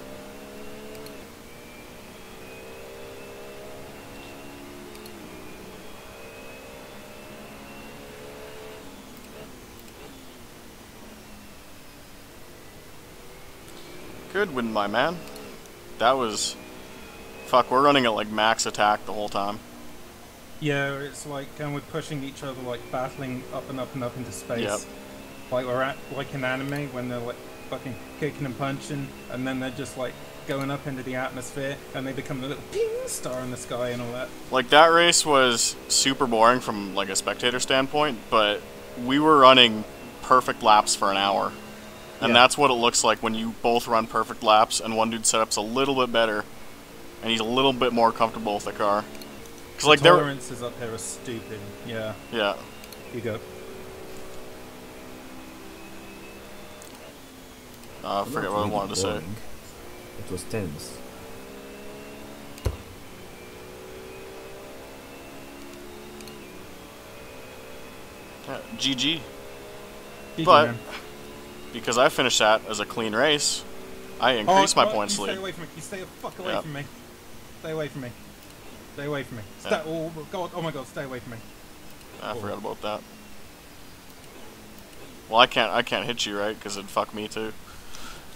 Good win, my man. That was... Fuck, we're running at like max attack the whole time. Yeah, it's like we're pushing each other, like battling up and up and up into space. Yep. Like we're at like in anime when they're like fucking kicking and punching, and then they're just like going up into the atmosphere, and they become a little ping star in the sky and all that. Like, that race was super boring from like a spectator standpoint, but we were running perfect laps for an hour. And that's what it looks like when you both run perfect laps and one dude's setup's a little bit better and he's a little bit more comfortable with the car. Cause like tolerances up here are stupid. Yeah. Yeah. You go. I forget what I wanted to say. It was tense. Yeah, GG. GG, But man. because I finished that as a clean race, I increased my points you lead. Stay away from me. You stay the fuck away Yep. from me. Stay away from me. Stay away from me. Yeah. Oh god! Oh my god! Stay away from me. I forgot about that. Well, I can't hit you, right? Because it'd fuck me too.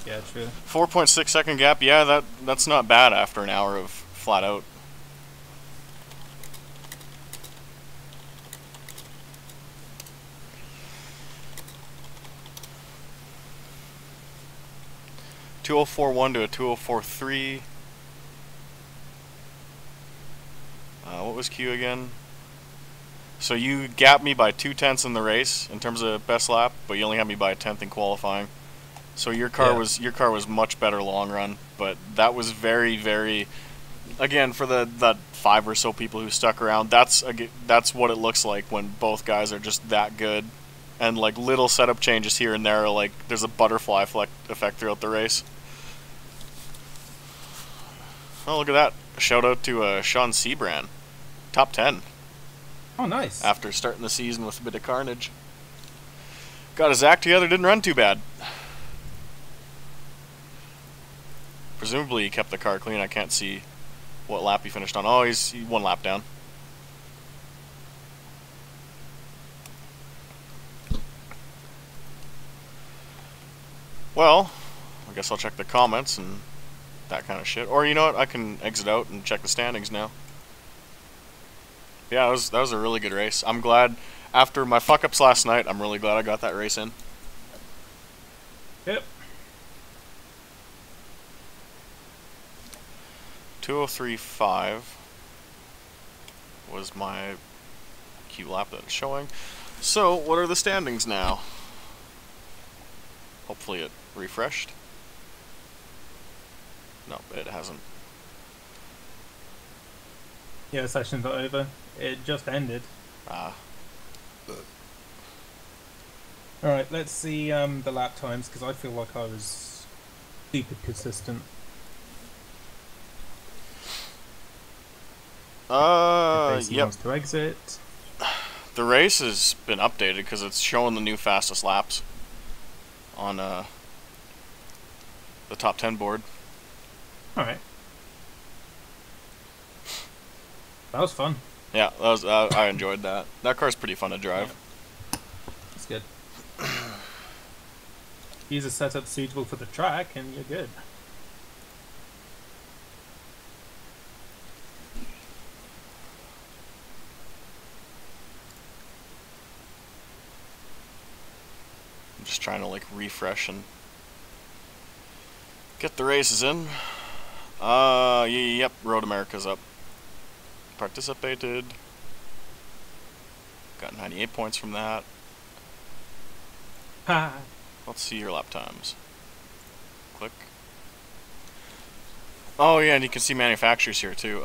Yeah, true. 4.6 second gap. Yeah, that's not bad after an hour of flat out. .2041 to a 2043. What was Q again? So you gapped me by 2/10 in the race in terms of best lap, but you only had me by a 10th in qualifying. So your car was much better long run, but that was very, very, again, for the 5 or so people who stuck around, that's what it looks like when both guys are just that good, and like little setup changes here and there, like there's a butterfly effect throughout the race. Oh, look at that! Shout out to Sean Sebran, top 10. Oh, nice. After starting the season with a bit of carnage. Got his act together, didn't run too bad. Presumably he kept the car clean. I can't see what lap he finished on. Oh, he's 1 lap down. Well, I guess I'll check the comments and that kind of shit. Or you know what? I can exit out and check the standings now. Yeah, that was a really good race. I'm glad, after my fuck-ups last night, I'm really glad I got that race in. Yep. 2:03.5 was my Q lap that it's showing. So, what are the standings now? Hopefully it refreshed. No, it hasn't. Yeah, session's not over. It just ended. Ah. Alright, let's see the lap times, because I feel like I was stupid consistent. Yep. Wants to exit. The race has been updated because it's showing the new fastest laps on the top 10 board. Alright. That was fun. Yeah, that was I enjoyed that. That car's pretty fun to drive. That's good. Use a setup suitable for the track and you're good. I'm just trying to like refresh and get the races in. Yep, Road America's up. Participated. Got 98 points from that. Let's see your lap times. Click. Oh yeah, and you can see manufacturers here too.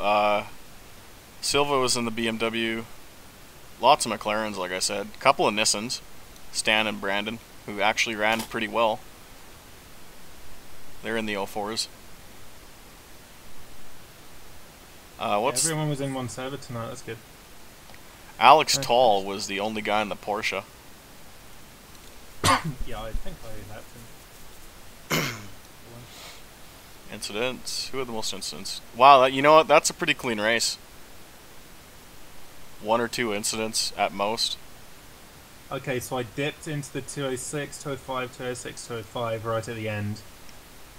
Silva was in the BMW. Lots of McLarens, like I said. A couple of Nissans, Stan and Brandon, who actually ran pretty well. They're in the 04s. What's Everyone was in one server tonight. That's good. Alex Nice. Tall was the only guy in the Porsche. Yeah, I think I lapped him. Incidents. Who had the most incidents? Wow, you know what? That's a pretty clean race. 1 or 2 incidents at most. Okay, so I dipped into the 206, 205, 206, 205 right at the end.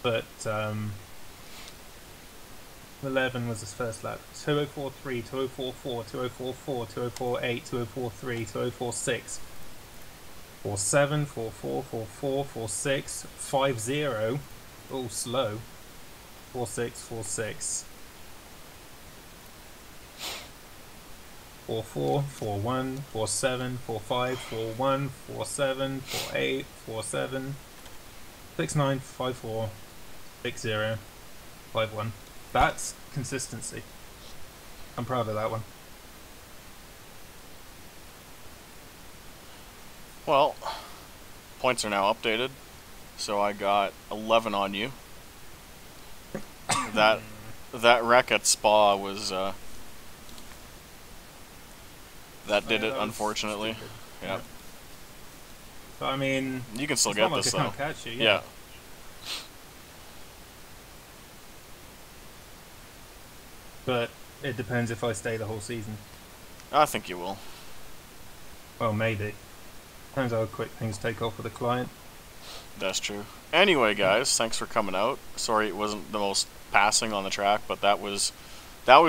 But 11 was his first lap. 2043, 2044, 2044, 2048, 2043, 2046. 47, 44, 44, 46, 50. Oh, slow. 46, 46. 44, 41, 47, 45, 41, 47, 48, 47, 69, 54, 60, 51. That's consistency. I'm proud of that one. Well, points are now updated. So I got 11 on you. That wreck at Spa was that did it, that was unfortunately. stupid. Yeah. But I mean, You can still it's get not like this I though. can't catch you. Yeah. But it depends if I stay the whole season. I think you will. Well, maybe. Depends how quick things take off with a client. That's true. Anyway, guys, thanks for coming out. Sorry it wasn't the most passing on the track, but that was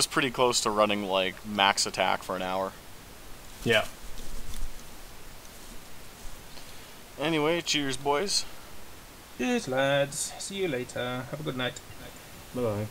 pretty close to running like max attack for an hour. Yeah. Anyway, cheers, boys. Cheers, lads. See you later. Have a good night. Bye bye.